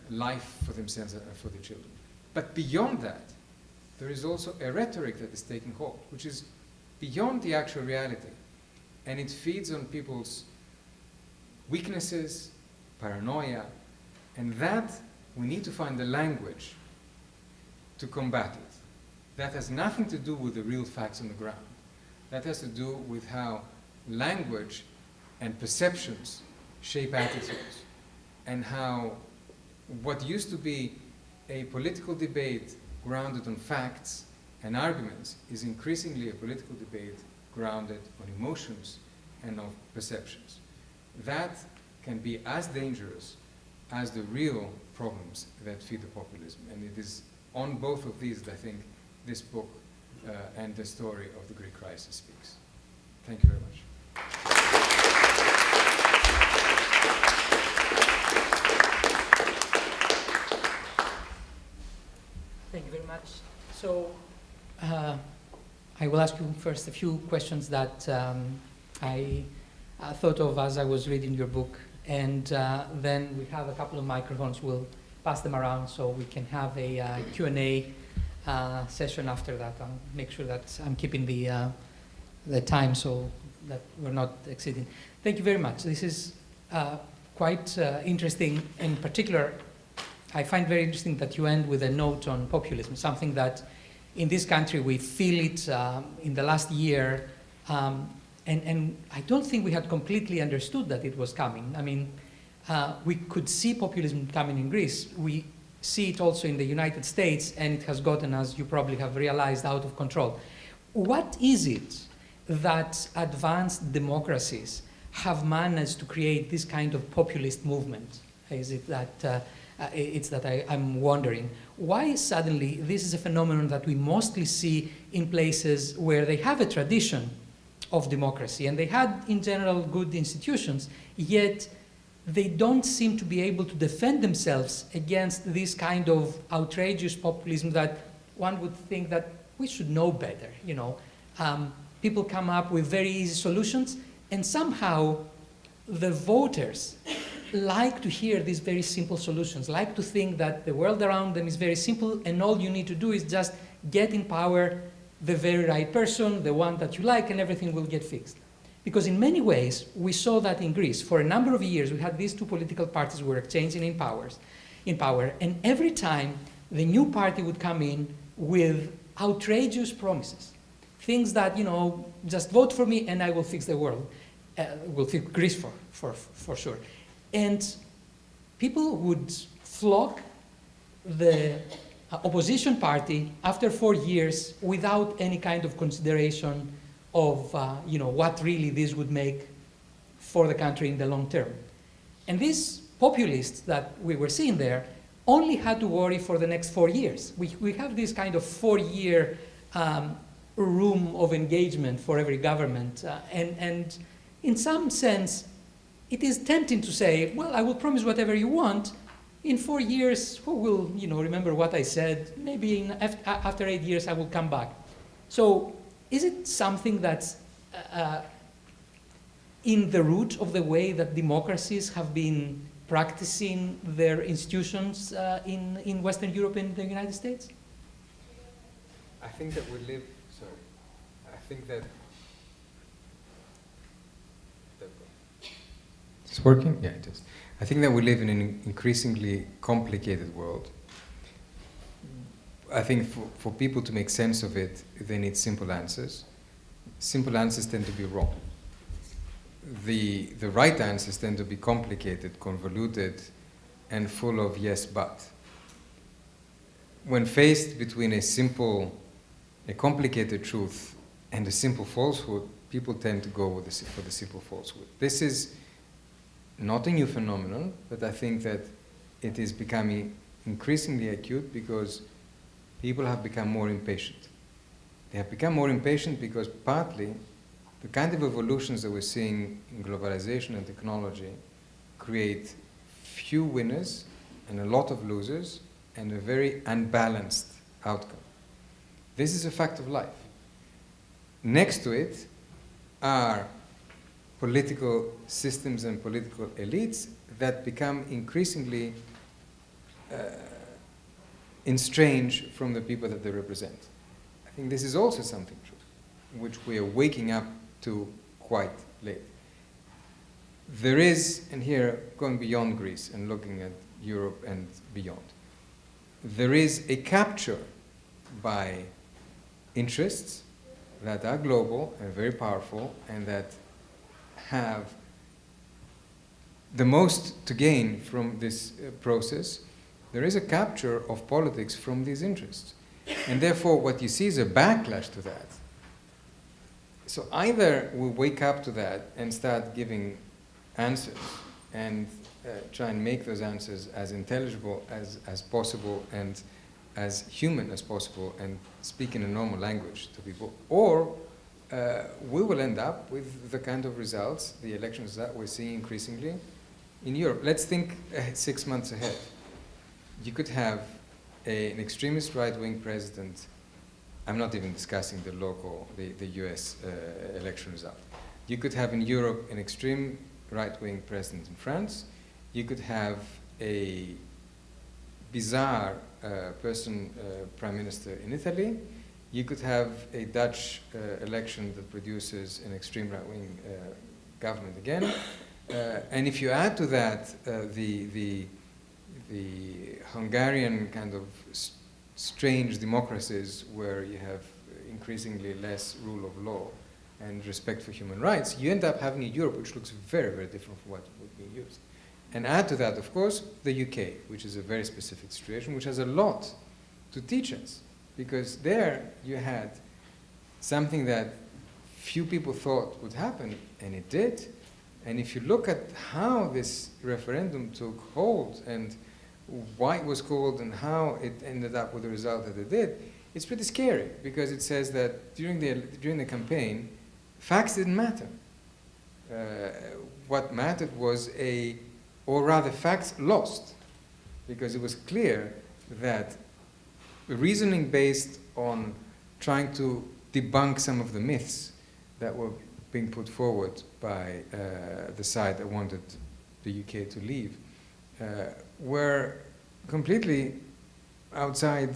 Speaker 3: life for themselves and for their children. But beyond that, there is also a rhetoric that is taking hold, which is beyond the actual reality. And it feeds on people's weaknesses, paranoia, and that we need to find the language to combat it. That has nothing to do with the real facts on the ground. That has to do with how language and perceptions shape attitudes, and how what used to be a political debate grounded on facts and arguments is increasingly a political debate grounded on emotions and on perceptions. That can be as dangerous as the real problems that feed the populism. And it is on both of these that I think this book and the story of the Greek crisis speaks. Thank you very much.
Speaker 2: Thank you very much. So, I will ask you first a few questions that I thought of as I was reading your book, and then we have a couple of microphones. We'll pass them around so we can have a Q&A session after that. I'll make sure that I'm keeping the time so that we're not exceeding. Thank you very much. This is quite interesting. In particular, I find very interesting that you end with a note on populism, something that in this country we feel it in the last year, and I don't think we had completely understood that it was coming. I mean, we could see populism coming in Greece. We see it also in the United States, and it has gotten, as you probably have realized, out of control. What is it that advanced democracies have managed to create this kind of populist movement? Is it that it's that I'm wondering why suddenly this is a phenomenon that we mostly see in places where they have a tradition of democracy and they had in general good institutions, yet they don't seem to be able to defend themselves against this kind of outrageous populism that one would think that we should know better, you know. People come up with very easy solutions, and somehow the voters like to hear these very simple solutions, like to think that the world around them is very simple and all you need to do is just get in power the very right person, the one that you like, and everything will get fixed. Because in many ways, we saw that in Greece. For a number of years, we had these two political parties who were exchanging in power, and every time the new party would come in with outrageous promises, things that, you know, just vote for me and I will fix the world, will fix Greece for sure. And people would flock the opposition party after 4 years without any kind of consideration of you know, what really this would make for the country in the long term. And these populists that we were seeing there only had to worry for the next 4 years. We have this kind of 4-year room of engagement for every government. And in some sense, it is tempting to say, well, I will promise whatever you want. In 4 years, who will, you know, remember what I said? Maybe after 8 years, I will come back. So is it something that's in the root of the way that democracies have been practicing their institutions in Western Europe and the United States?
Speaker 3: I think that we live, I think that, it's working? Yeah, it is. I think that we live in an increasingly complicated world. I think for people to make sense of it, they need simple answers. Simple answers tend to be wrong. The right answers tend to be complicated, convoluted, and full of yes, but. When faced between a complicated truth and a simple falsehood, people tend to go for the simple falsehood. This is not a new phenomenon, but I think that it is becoming increasingly acute because people have become more impatient. They have become more impatient because partly the kind of evolutions that we're seeing in globalization and technology create few winners and a lot of losers and a very unbalanced outcome. This is a fact of life. Next to it are political systems and political elites that become increasingly estranged from the people that they represent. I think this is also something true, which we are waking up to quite late. There is, and here going beyond Greece and looking at Europe and beyond, there is a capture by interests that are global and very powerful and that have the most to gain from this process. There is a capture of politics from these interests. And therefore, what you see is a backlash to that. So either we wake up to that and start giving answers and try and make those answers as intelligible as possible and as human as possible and speak in a normal language to people, or we will end up with the kind of results, the elections that we're seeing increasingly in Europe. Let's think 6 months ahead. You could have an extremist right-wing president. I'm not even discussing the US election result. You could have in Europe an extreme right-wing president in France. You could have a bizarre prime minister in Italy. You could have a Dutch election that produces an extreme right-wing government again. And if you add to that the Hungarian kind of strange democracies where you have increasingly less rule of law and respect for human rights, you end up having a Europe which looks very, very different from what would be used. And add to that, of course, the UK, which is a very specific situation, which has a lot to teach us. Because there you had something that few people thought would happen, and it did. And if you look at how this referendum took hold and why it was called and how it ended up with the result that it did, it's pretty scary, because it says that during the campaign, facts didn't matter. What mattered was or rather facts lost, because it was clear that reasoning based on trying to debunk some of the myths that were being put forward by the side that wanted the UK to leave were completely outside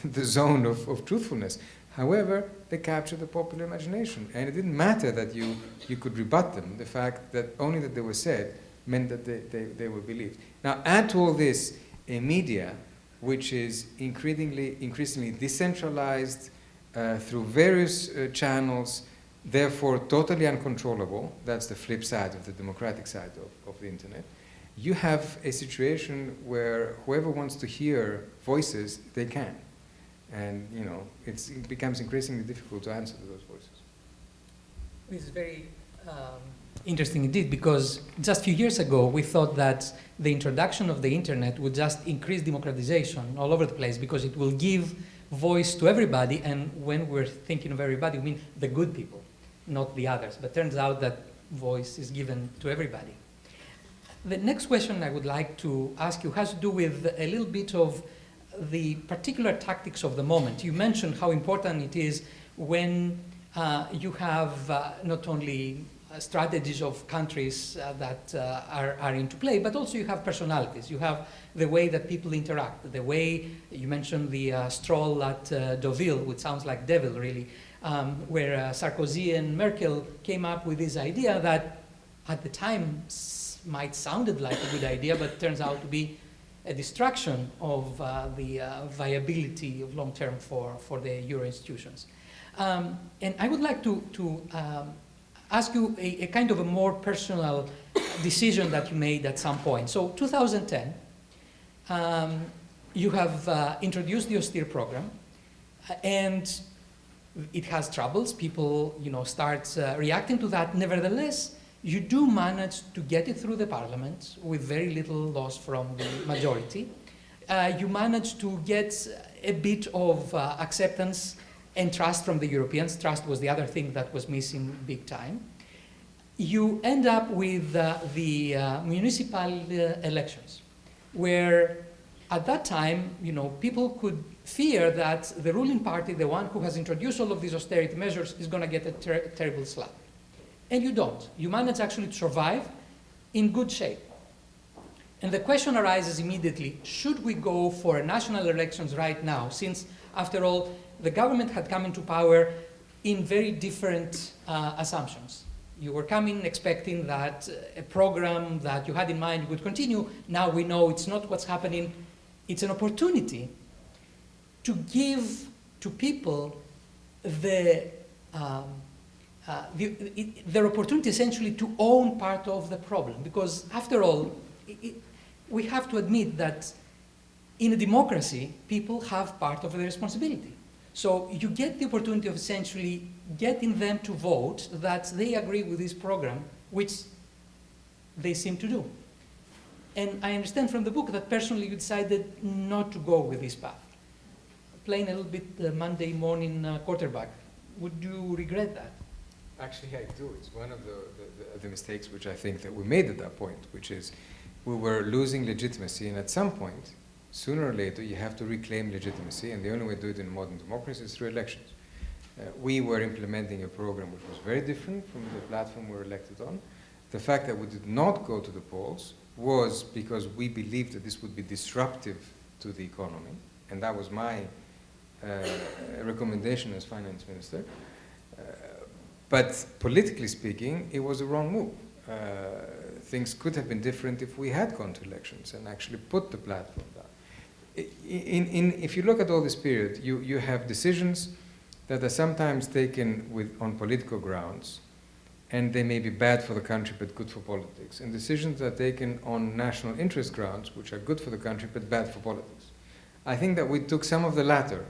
Speaker 3: the zone of truthfulness. However, they captured the popular imagination, and it didn't matter that you could rebut them. The fact that only that they were said meant that they were believed. Now, add to all this a media which is increasingly decentralized through various channels, therefore totally uncontrollable. That's the flip side of the democratic side of the internet. You have a situation where whoever wants to hear voices, they can. And, you know, it becomes increasingly difficult to answer to those voices.
Speaker 2: This is very interesting indeed, because just a few years ago we thought that the introduction of the internet would just increase democratization all over the place, because it will give voice to everybody, and when we're thinking of everybody, we mean the good people, not the others. But turns out that voice is given to everybody. The next question I would like to ask you has to do with a little bit of the particular tactics of the moment. You mentioned how important it is when you have not only strategies of countries that are into play, but also you have personalities. You have the way that people interact, the way you mentioned the stroll at Deauville, which sounds like devil really, where Sarkozy and Merkel came up with this idea that at the time might sounded like a good idea, but turns out to be a distraction of the viability of long-term for the Euro institutions. And I would like to ask you a kind of a more personal decision that you made at some point. So 2010, you have introduced the austere program, and it has troubles. People, start reacting to that. Nevertheless, you do manage to get it through the parliament with very little loss from the majority. You manage to get a bit of acceptance and trust from the Europeans. Trust was the other thing that was missing big time. You end up with the municipal elections, where at that time, people could fear that the ruling party, the one who has introduced all of these austerity measures, is going to get a terrible slap. And you don't. You manage actually to survive in good shape. And the question arises immediately, should we go for national elections right now, since, after all, the government had come into power in very different assumptions. You were coming expecting that a program that you had in mind would continue. Now we know it's not what's happening. It's an opportunity to give to people their opportunity essentially to own part of the problem. Because after all, we have to admit that in a democracy, people have part of the responsibility. So you get the opportunity of essentially getting them to vote that they agree with this program, which they seem to do. And I understand from the book that personally you decided not to go with this path. playing a little bit the Monday morning quarterback. Would you regret that?
Speaker 3: Actually, I do. It's one of the mistakes which I think that we made at that point, which is we were losing legitimacy, and at some point, sooner or later, you have to reclaim legitimacy, and the only way to do it in modern democracy is through elections. We were implementing a program which was very different from the platform we were elected on. The fact that we did not go to the polls was because we believed that this would be disruptive to the economy, and that was my recommendation as finance minister. But politically speaking, it was a wrong move. Things could have been different if we had gone to elections and actually put the platform down. If you look at all this period, you have decisions that are sometimes taken on political grounds, and they may be bad for the country but good for politics, and decisions that are taken on national interest grounds, which are good for the country but bad for politics. I think that we took some of the latter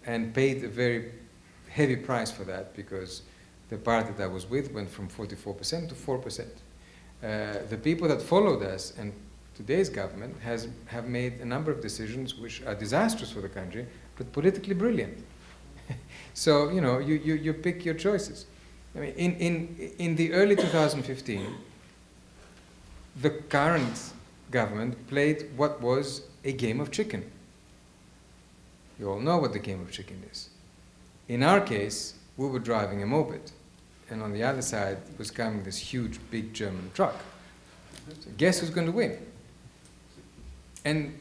Speaker 3: and paid a very heavy price for that, because the party that I was with went from 44% to 4%. The people that followed us and today's government have made a number of decisions which are disastrous for the country, but politically brilliant. So, you know, you pick your choices. I mean, in the early 2015, the current government played what was a game of chicken. You all know what the game of chicken is. In our case, we were driving a moped, and on the other side was coming this huge, big German truck. So guess who's going to win? And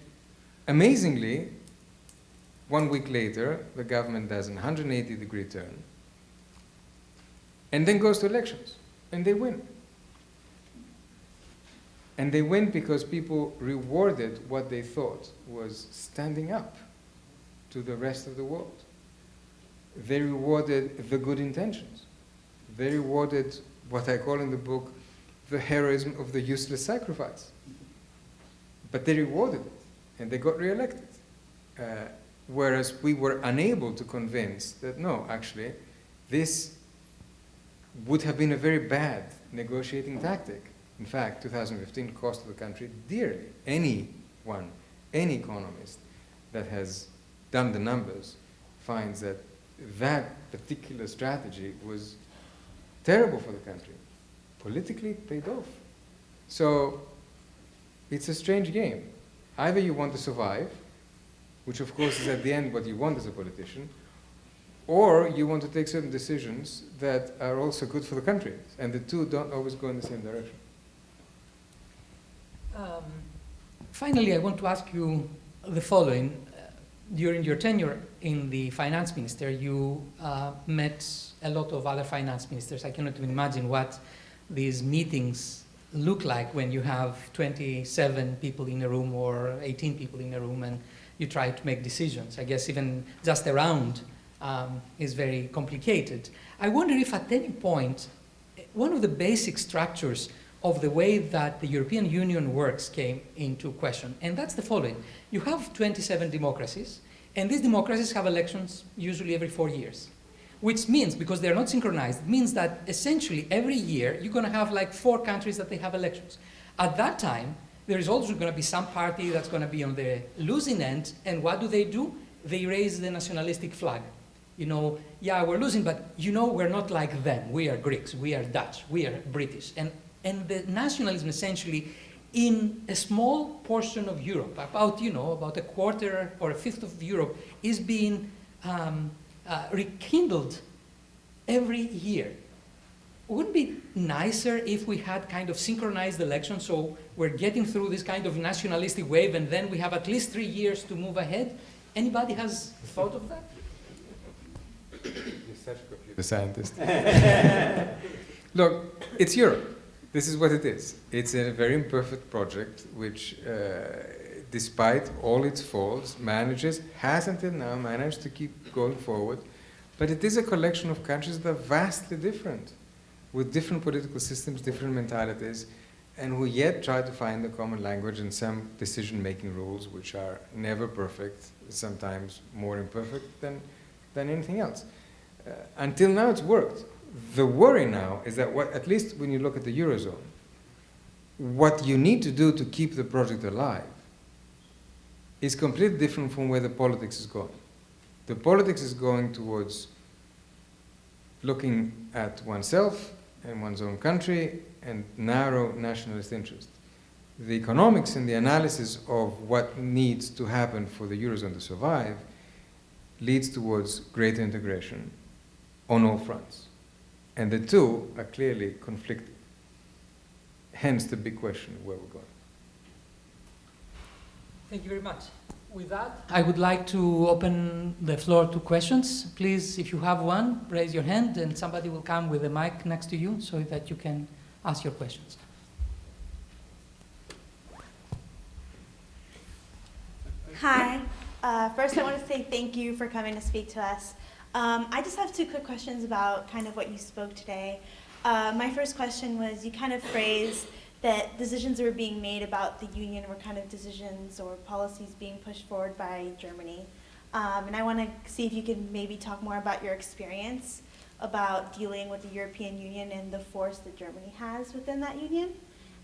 Speaker 3: amazingly, 1 week later, the government does a 180-degree turn, and then goes to elections, and they win. And they win because people rewarded what they thought was standing up to the rest of the world. They rewarded the good intentions. They rewarded what I call in the book the heroism of the useless sacrifice. But they rewarded it, and they got re-elected. Whereas we were unable to convince that, no, actually, this would have been a very bad negotiating tactic. In fact, 2015 cost the country dearly. Anyone, any economist that has done the numbers finds that that particular strategy was terrible for the country. Politically, it paid off. So it's a strange game. Either you want to survive, which of course is at the end what you want as a politician, or you want to take certain decisions that are also good for the country. And the two don't always go in the same direction.
Speaker 2: Finally, I want to ask you the following. During your tenure in the finance minister, you met a lot of other finance ministers. I cannot even imagine what these meetings look like when you have 27 people in a room or 18 people in a room and you try to make decisions. I guess even just around is very complicated. I wonder if at any point, one of the basic structures of the way that the European Union works came into question, and that's the following. You have 27 democracies, and these democracies have elections usually every 4 years, which means, because they're not synchronized, it means that essentially every year you're going to have like 4 countries that they have elections. At that time, there is also going to be some party that's going to be on the losing end, and what do? They raise the nationalistic flag. You know, yeah, we're losing, but you know, we're not like them. We are Greeks, we are Dutch, we are British. And the nationalism essentially in a small portion of Europe, about a quarter or a fifth of Europe, is being rekindled every year. Wouldn't it be nicer if we had kind of synchronized elections, so we're getting through this kind of nationalistic wave and then we have at least 3 years to move ahead? Anybody has thought of that?
Speaker 3: You're such a computer scientist. Look, it's Europe. This is what it is. It's a very imperfect project which, despite all its faults, has until now managed to keep going forward. But it is a collection of countries that are vastly different, with different political systems, different mentalities, and who yet try to find a common language and some decision-making rules which are never perfect, sometimes more imperfect than anything else. Until now it's worked. The worry now is that, at least when you look at the Eurozone, what you need to do to keep the project alive is completely different from where the politics is going. The politics is going towards looking at oneself and one's own country and narrow nationalist interest. The economics and the analysis of what needs to happen for the Eurozone to survive leads towards greater integration on all fronts. And the two are clearly conflicting. Hence the big question of where we're going.
Speaker 2: Thank you very much. With that, I would like to open the floor to questions. Please, if you have one, raise your hand and somebody will come with a mic next to you so that you can ask your questions.
Speaker 4: Hi. First, I want to say thank you for coming to speak to us. I just have two quick questions about kind of what you spoke today. My first question was, you kind of phrased that decisions that were being made about the union were kind of decisions or policies being pushed forward by Germany. And I want to see if you could maybe talk more about your experience about dealing with the European Union and the force that Germany has within that union.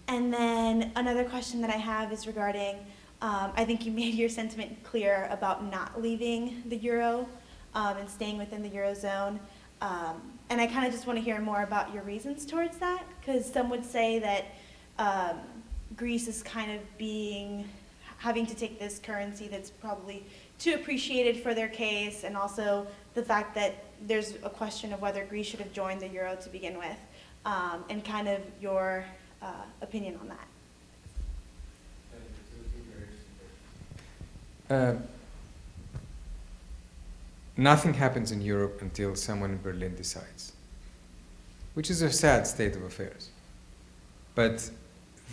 Speaker 4: And then another question that I have is regarding, I think you made your sentiment clear about not leaving the euro and staying within the Eurozone. And I kind of just want to hear more about your reasons towards that, because some would say that Greece is kind of having to take this currency that's probably too appreciated for their case, and also the fact that there's a question of whether Greece should have joined the euro to begin with, and kind of your opinion on that.
Speaker 3: Nothing happens in Europe until someone in Berlin decides, which is a sad state of affairs. But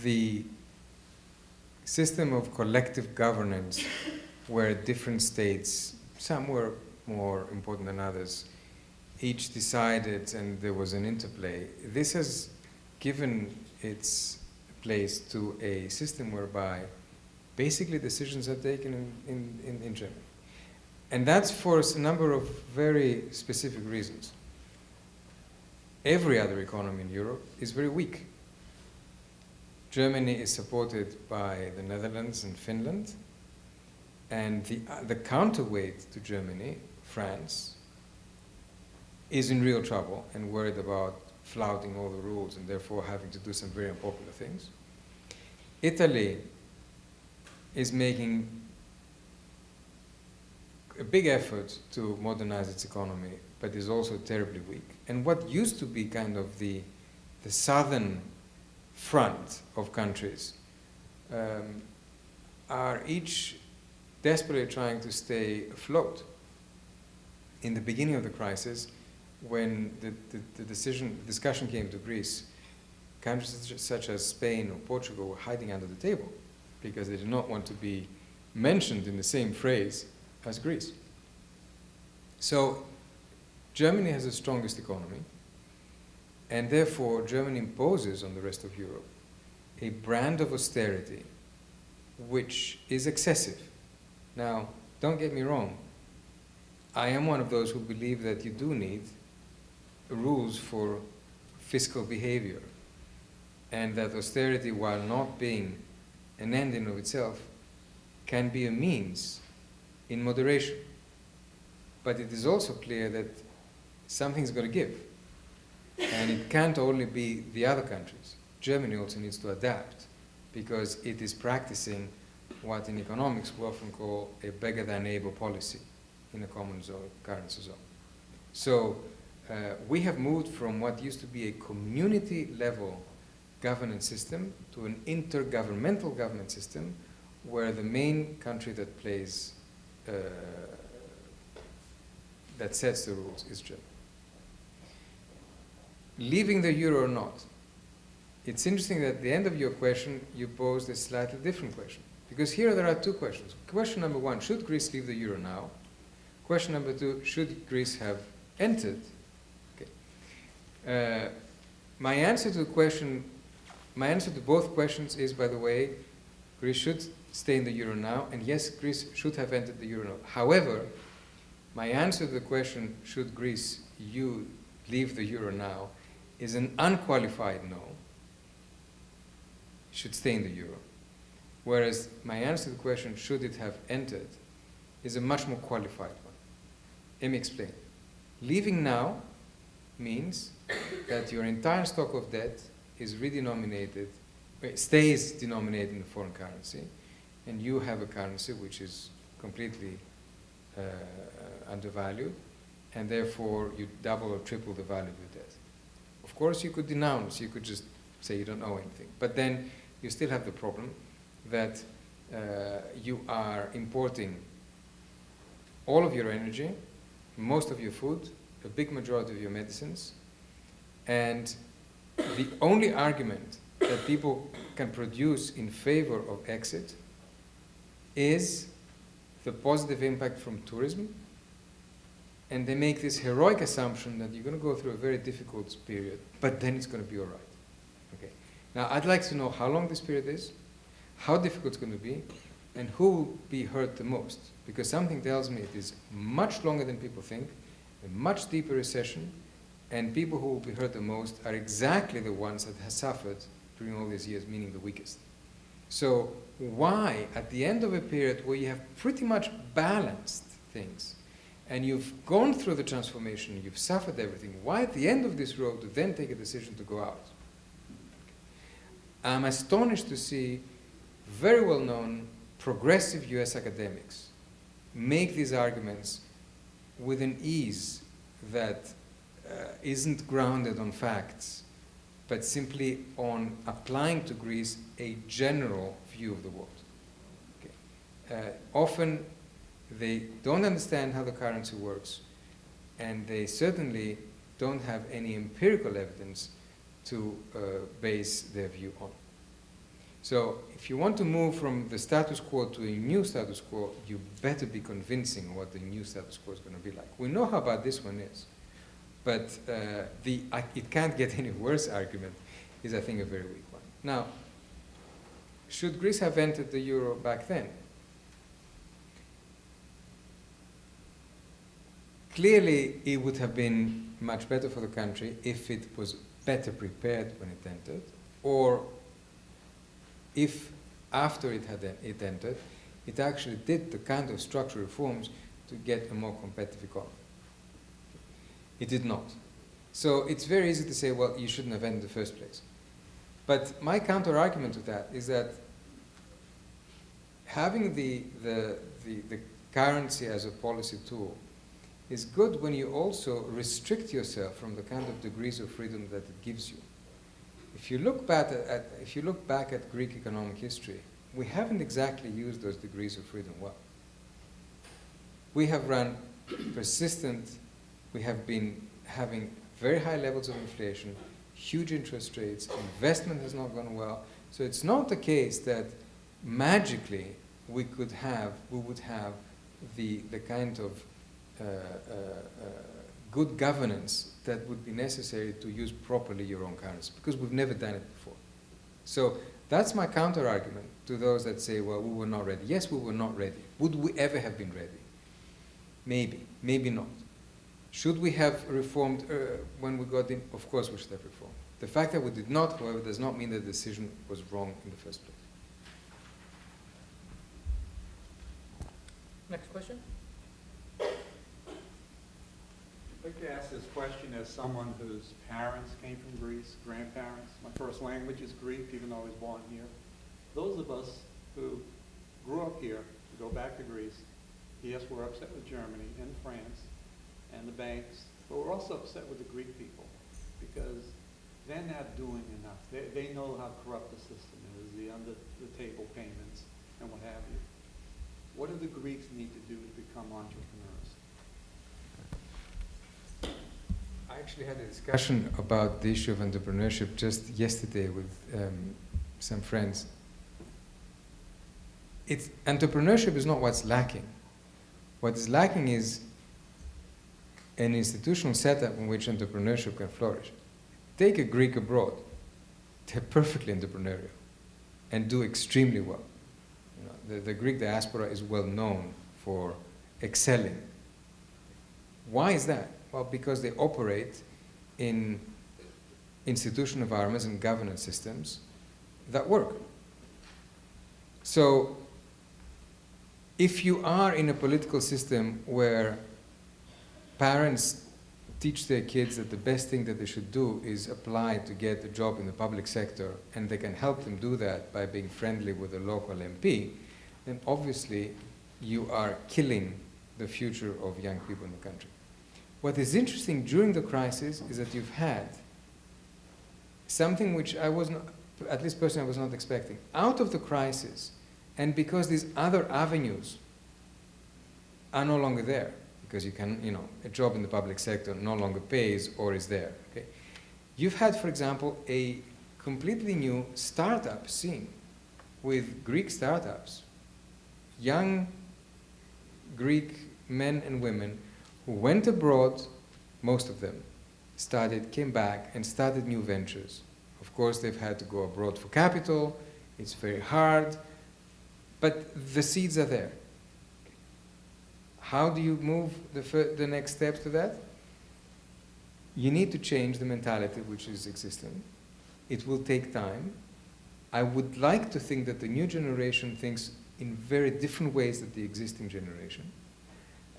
Speaker 3: the system of collective governance, where different states, some were more important than others, each decided and there was an interplay, this has given its place to a system whereby basically decisions are taken in Germany. And that's for a number of very specific reasons. Every other economy in Europe is very weak. Germany is supported by the Netherlands and Finland, and the counterweight to Germany, France, is in real trouble and worried about flouting all the rules and therefore having to do some very unpopular things. Italy is making a big effort to modernize its economy, but is also terribly weak. And what used to be kind of the southern front of countries are each desperately trying to stay afloat. In the beginning of the crisis, when the discussion came to Greece, countries such as Spain or Portugal were hiding under the table because they did not want to be mentioned in the same phrase as Greece. So Germany has the strongest economy, and therefore Germany imposes on the rest of Europe a brand of austerity which is excessive. Now, don't get me wrong, I am one of those who believe that you do need rules for fiscal behavior, and that austerity, while not being an end in of itself, can be a means in moderation. But it is also clear that something's got to give. And it can't only be the other countries. Germany also needs to adapt, because it is practicing what in economics we often call a beggar than able policy in a common currency zone. So we have moved from what used to be a community-level governance system to an intergovernmental government system, where the main country that plays, that sets the rules is Germany. Leaving the euro or not, it's interesting that at the end of your question, you posed a slightly different question. Because here there are two questions. Question number one, should Greece leave the euro now? Question number two, should Greece have entered? Okay. My answer to both questions is, by the way, Greece should stay in the euro now, and yes, Greece should have entered the euro now. However, my answer to the question, should Greece leave the euro now, is an unqualified no. Should stay in the euro. Whereas my answer to the question, should it have entered, is a much more qualified one. Let me explain. Leaving now means that your entire stock of debt is redenominated, stays denominated in a foreign currency, and you have a currency which is completely undervalued, and therefore you double or triple the value of your debt. Of course, you could denounce, you could just say you don't owe anything, but then you still have the problem that you are importing all of your energy, most of your food, a big majority of your medicines, and the only argument that people can produce in favor of exit is the positive impact from tourism, and they make this heroic assumption that you're going to go through a very difficult period, but then it's going to be all right. Okay. Now, I'd like to know how long this period is, how difficult it's going to be, and who will be hurt the most, because something tells me it is much longer than people think, a much deeper recession, and people who will be hurt the most are exactly the ones that have suffered during all these years, meaning the weakest. So why, at the end of a period where you have pretty much balanced things, and you've gone through the transformation, you've suffered everything, why at the end of this road to then take a decision to go out? I'm astonished to see very well-known progressive US academics make these arguments with an ease that isn't grounded on facts, but simply on applying to Greece a general view of the world. Okay. Often they don't understand how the currency works, and they certainly don't have any empirical evidence to base their view on. So if you want to move from the status quo to a new status quo, you better be convincing what the new status quo is going to be like. We know how bad this one is, but it can't get any worse argument is, I think, a very weak one. Now, should Greece have entered the euro back then? Clearly, it would have been much better for the country if it was better prepared when it entered, or if after it entered, it actually did the kind of structural reforms to get a more competitive economy. It did not. So it's very easy to say, well, you shouldn't have entered in the first place. But my counter-argument to that is that having the currency as a policy tool is good when you also restrict yourself from the kind of degrees of freedom that it gives you. If you look back at Greek economic history, we haven't exactly used those degrees of freedom well. We have run persistent, we have been having very high levels of inflation, huge interest rates, investment has not gone well. So it's not the case that magically we would have the kind of good governance that would be necessary to use properly your own currency, because we've never done it before. So that's my counter-argument to those that say, well, we were not ready. Yes, we were not ready. Would we ever have been ready? Maybe, maybe not. Should we have reformed when we got in? Of course we should have reformed. The fact that we did not, however, does not mean the decision was wrong in the first place.
Speaker 2: Next question?
Speaker 5: I'd like to ask this question as someone whose parents came from Greece, grandparents. My first language is Greek, even though I was born here. Those of us who grew up here, to go back to Greece, yes, we're upset with Germany and France and the banks, but we're also upset with the Greek people because they're not doing enough. They know how corrupt the system is, the under-the-table payments and what have you. What do the Greeks need to do to become entrepreneurs?
Speaker 3: I actually had a discussion about the issue of entrepreneurship just yesterday with some friends. Entrepreneurship is not what's lacking. What is lacking is an institutional setup in which entrepreneurship can flourish. Take a Greek abroad. They're perfectly entrepreneurial and do extremely well. You know, the Greek diaspora is well known for excelling. Why is that? Well, because they operate in institutional environments and governance systems that work. So, if you are in a political system where parents teach their kids that the best thing that they should do is apply to get a job in the public sector, and they can help them do that by being friendly with a local MP, then obviously you are killing the future of young people in the country. What is interesting during the crisis is that you've had something which I wasn't, at least personally I was not expecting. Out of the crisis, and because these other avenues are no longer there, because you can, a job in the public sector no longer pays or is there, okay? You've had, for example, a completely new startup scene with Greek startups, young Greek men and women who went abroad, most of them, came back and started new ventures. Of course, they've had to go abroad for capital, it's very hard, but the seeds are there. How do you move the next steps to that? You need to change the mentality which is existing. It will take time. I would like to think that the new generation thinks in very different ways than the existing generation.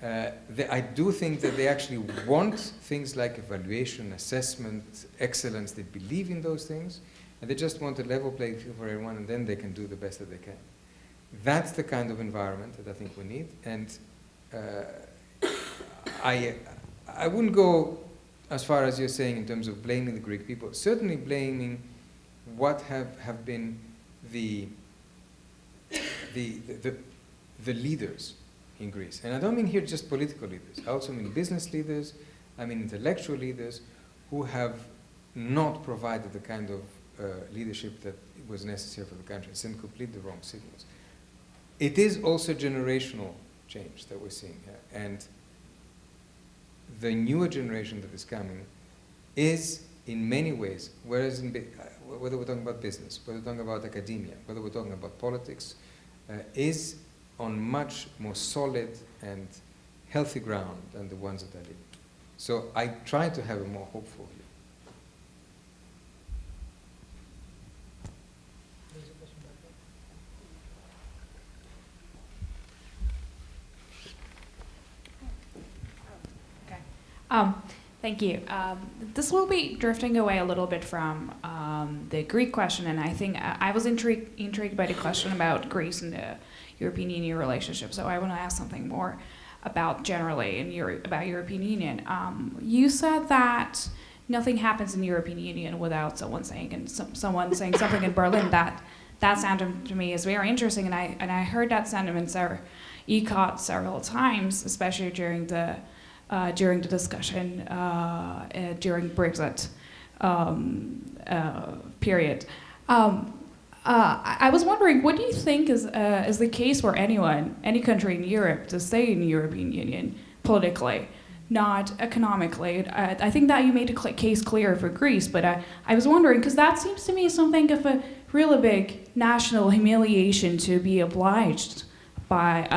Speaker 3: I do think that they actually want things like evaluation, assessment, excellence. They believe in those things, and they just want a level playing field for everyone, and then they can do the best that they can. That's the kind of environment that I think we need, and I wouldn't go as far as you're saying in terms of blaming the Greek people, certainly blaming what have been the leaders in Greece. And I don't mean here just political leaders. I also mean business leaders, I mean intellectual leaders who have not provided the kind of leadership that was necessary for the country, sent completely the wrong signals. It is also generational change that we're seeing here. And the newer generation that is coming is in many ways, whether we're talking about business, whether we're talking about academia, whether we're talking about politics, is on much more solid and healthy ground than the ones that I live. So I try to have a more hopeful view.
Speaker 6: Thank you. This will be drifting away a little bit from the Greek question, and I think I was intrigued by the question about Greece and the European Union relationship. So I want to ask something more about generally about European Union. You said that nothing happens in the European Union without someone saying something in Berlin. That sounded to me is very interesting, and I heard that sentiment echoed several times, especially during the discussion during Brexit period. I was wondering, what do you think is the case for any country in Europe to stay in the European Union politically, not economically? I think that you made a case clear for Greece, but I was wondering, because that seems to me something of a really big national humiliation to be obliged by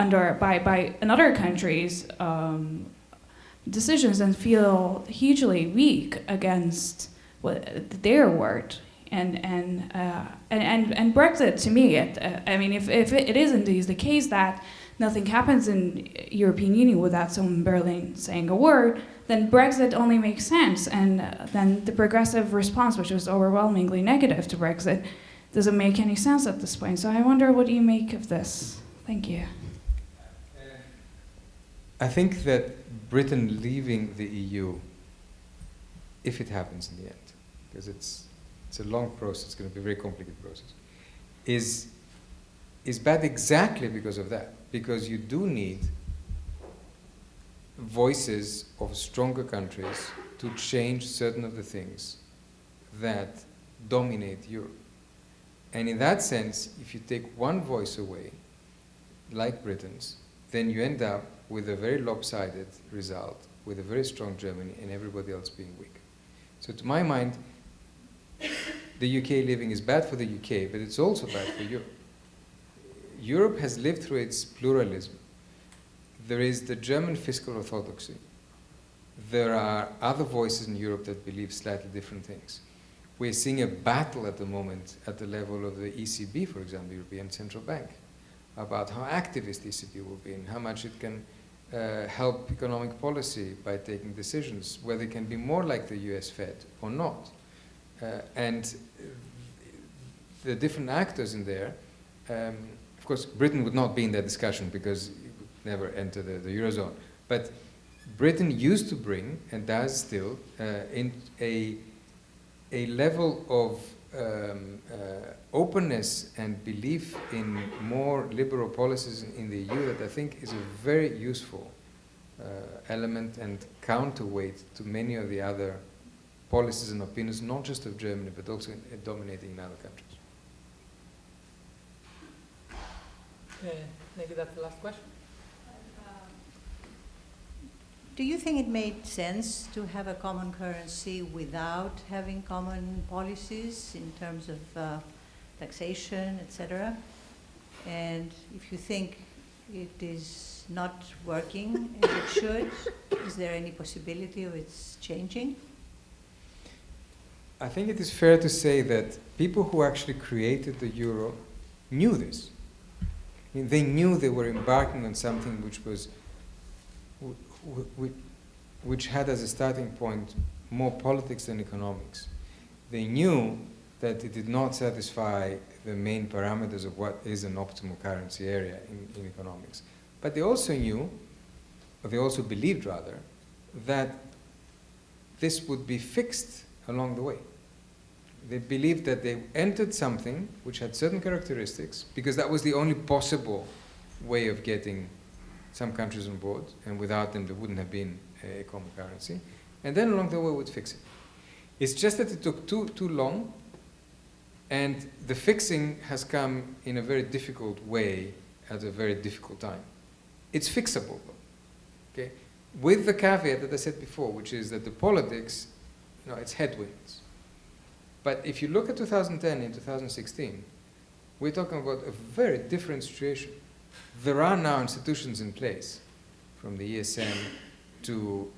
Speaker 6: another country's decisions and feel hugely weak against their word. And Brexit, to me, I mean, if it is indeed the case that nothing happens in European Union without someone in Berlin saying a word, then Brexit only makes sense, and then the progressive response, which was overwhelmingly negative to Brexit, doesn't make any sense at this point. So I wonder, what do you make of this? Thank you.
Speaker 3: I think that Britain leaving the EU, if it happens in the end, because it's a long process, it's going to be a very complicated process, is bad exactly because of that. Because you do need voices of stronger countries to change certain of the things that dominate Europe. And in that sense, if you take one voice away, like Britain's, then you end up with a very lopsided result, with a very strong Germany and everybody else being weak. So to my mind, the UK leaving is bad for the UK, but it's also bad for Europe. Europe has lived through its pluralism. There is the German fiscal orthodoxy. There are other voices in Europe that believe slightly different things. We're seeing a battle at the moment at the level of the ECB, for example, the European Central Bank, about how activist the ECB will be and how much it can help economic policy by taking decisions, whether it can be more like the US Fed or not. And the different actors in there, of course, Britain would not be in that discussion because it would never enter the Eurozone. But Britain used to bring, and does still, in a level of openness and belief in more liberal policies in the EU that I think is a very useful element and counterweight to many of the other policies and opinions, not just of Germany, but also dominating in other countries.
Speaker 2: Maybe that's the last question.
Speaker 7: Do you think it made sense to have a common currency without having common policies in terms of taxation, etc.? And if you think it is not working as it should, is there any possibility of its changing?
Speaker 3: I think it is fair to say that people who actually created the euro knew this. I mean, they knew they were embarking on something which was which had as a starting point more politics than economics. They knew that it did not satisfy the main parameters of what is an optimal currency area in economics. But they also knew, or they also believed rather, that this would be fixed along the way. They believed that they entered something which had certain characteristics, because that was the only possible way of getting some countries on board, and without them there wouldn't have been a common currency, and then along the way would fix it. It's just that it took too long, and the fixing has come in a very difficult way at a very difficult time. It's fixable, though, okay? With the caveat that I said before, which is that the politics, it's headwinds. But if you look at 2010 and 2016, we're talking about a very different situation. There are now institutions in place, from the ESM to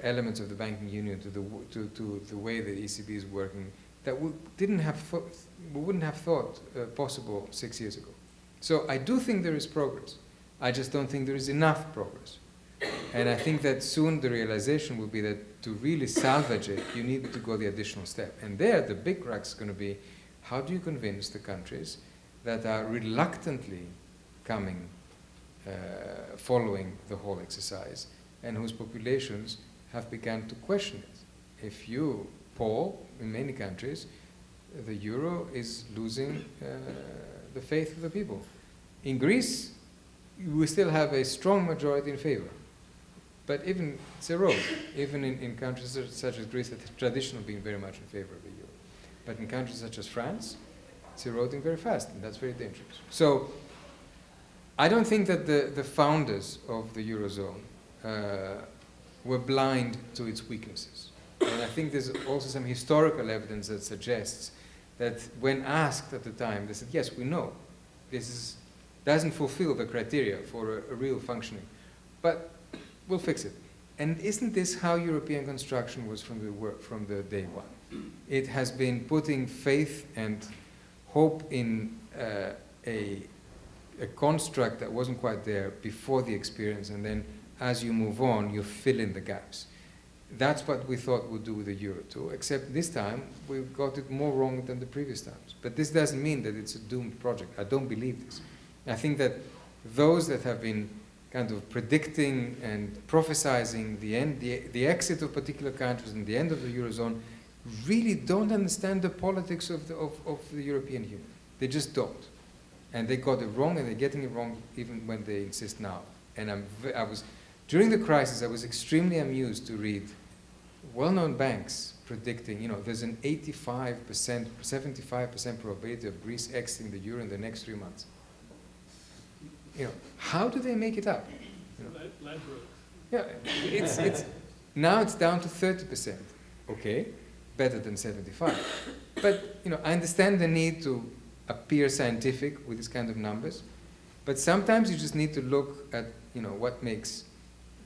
Speaker 3: elements of the banking union to the way the ECB is working, that we wouldn't have thought possible 6 years ago. So I do think there is progress. I just don't think there is enough progress. And I think that soon the realization will be that to really salvage it, you need to go the additional step. And there, the big crux is going to be, how do you convince the countries that are reluctantly coming, following the whole exercise, and whose populations have begun to question it? If you poll in many countries, the euro is losing the faith of the people. In Greece, we still have a strong majority in favor. But even it's eroded, even in countries such as Greece that have traditionally been very much in favor of the euro. But in countries such as France, it's eroding very fast, and that's very dangerous. So I don't think that the founders of the Eurozone were blind to its weaknesses. And I think there's also some historical evidence that suggests that when asked at the time, they said, yes, we know this doesn't fulfill the criteria for a real functioning, but we'll fix it. And isn't this how European construction was from the day one? It has been putting faith and hope in a construct that wasn't quite there before the experience, and then as you move on, you fill in the gaps. That's what we thought we'd do with the euro too, except this time we've got it more wrong than the previous times. But this doesn't mean that it's a doomed project. I don't believe this. I think that those that have been kind of predicting and prophesizing the exit of particular countries and the end of the Eurozone really don't understand the politics of the European Union. They just don't. And they got it wrong, and they're getting it wrong even when they insist now. And during the crisis, I was extremely amused to read well-known banks predicting, there's an 85%, 75% probability of Greece exiting the euro in the next 3 months. How do they make it up? Yeah, now it's down to 30%. Okay, better than 75. But I understand the need to appear scientific with these kind of numbers, but sometimes you just need to look at what makes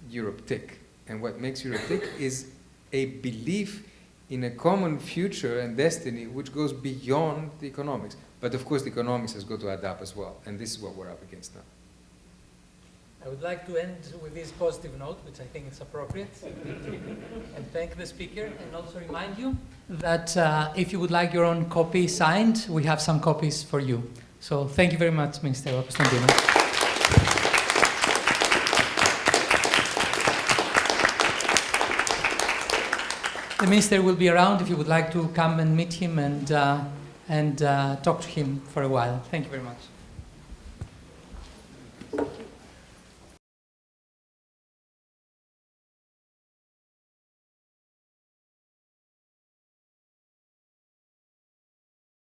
Speaker 3: Europe tick. And what makes Europe tick is a belief in a common future and destiny which goes beyond the economics. But of course the economics has got to add up as well, and this is what we're up against now.
Speaker 2: I would like to end with this positive note, which I think is appropriate, and thank the speaker, and also remind you that if you would like your own copy signed, we have some copies for you. So thank you very much, Minister Papaconstantinou. The minister will be around if you would like to come and meet him and talk to him for a while. Thank you very much.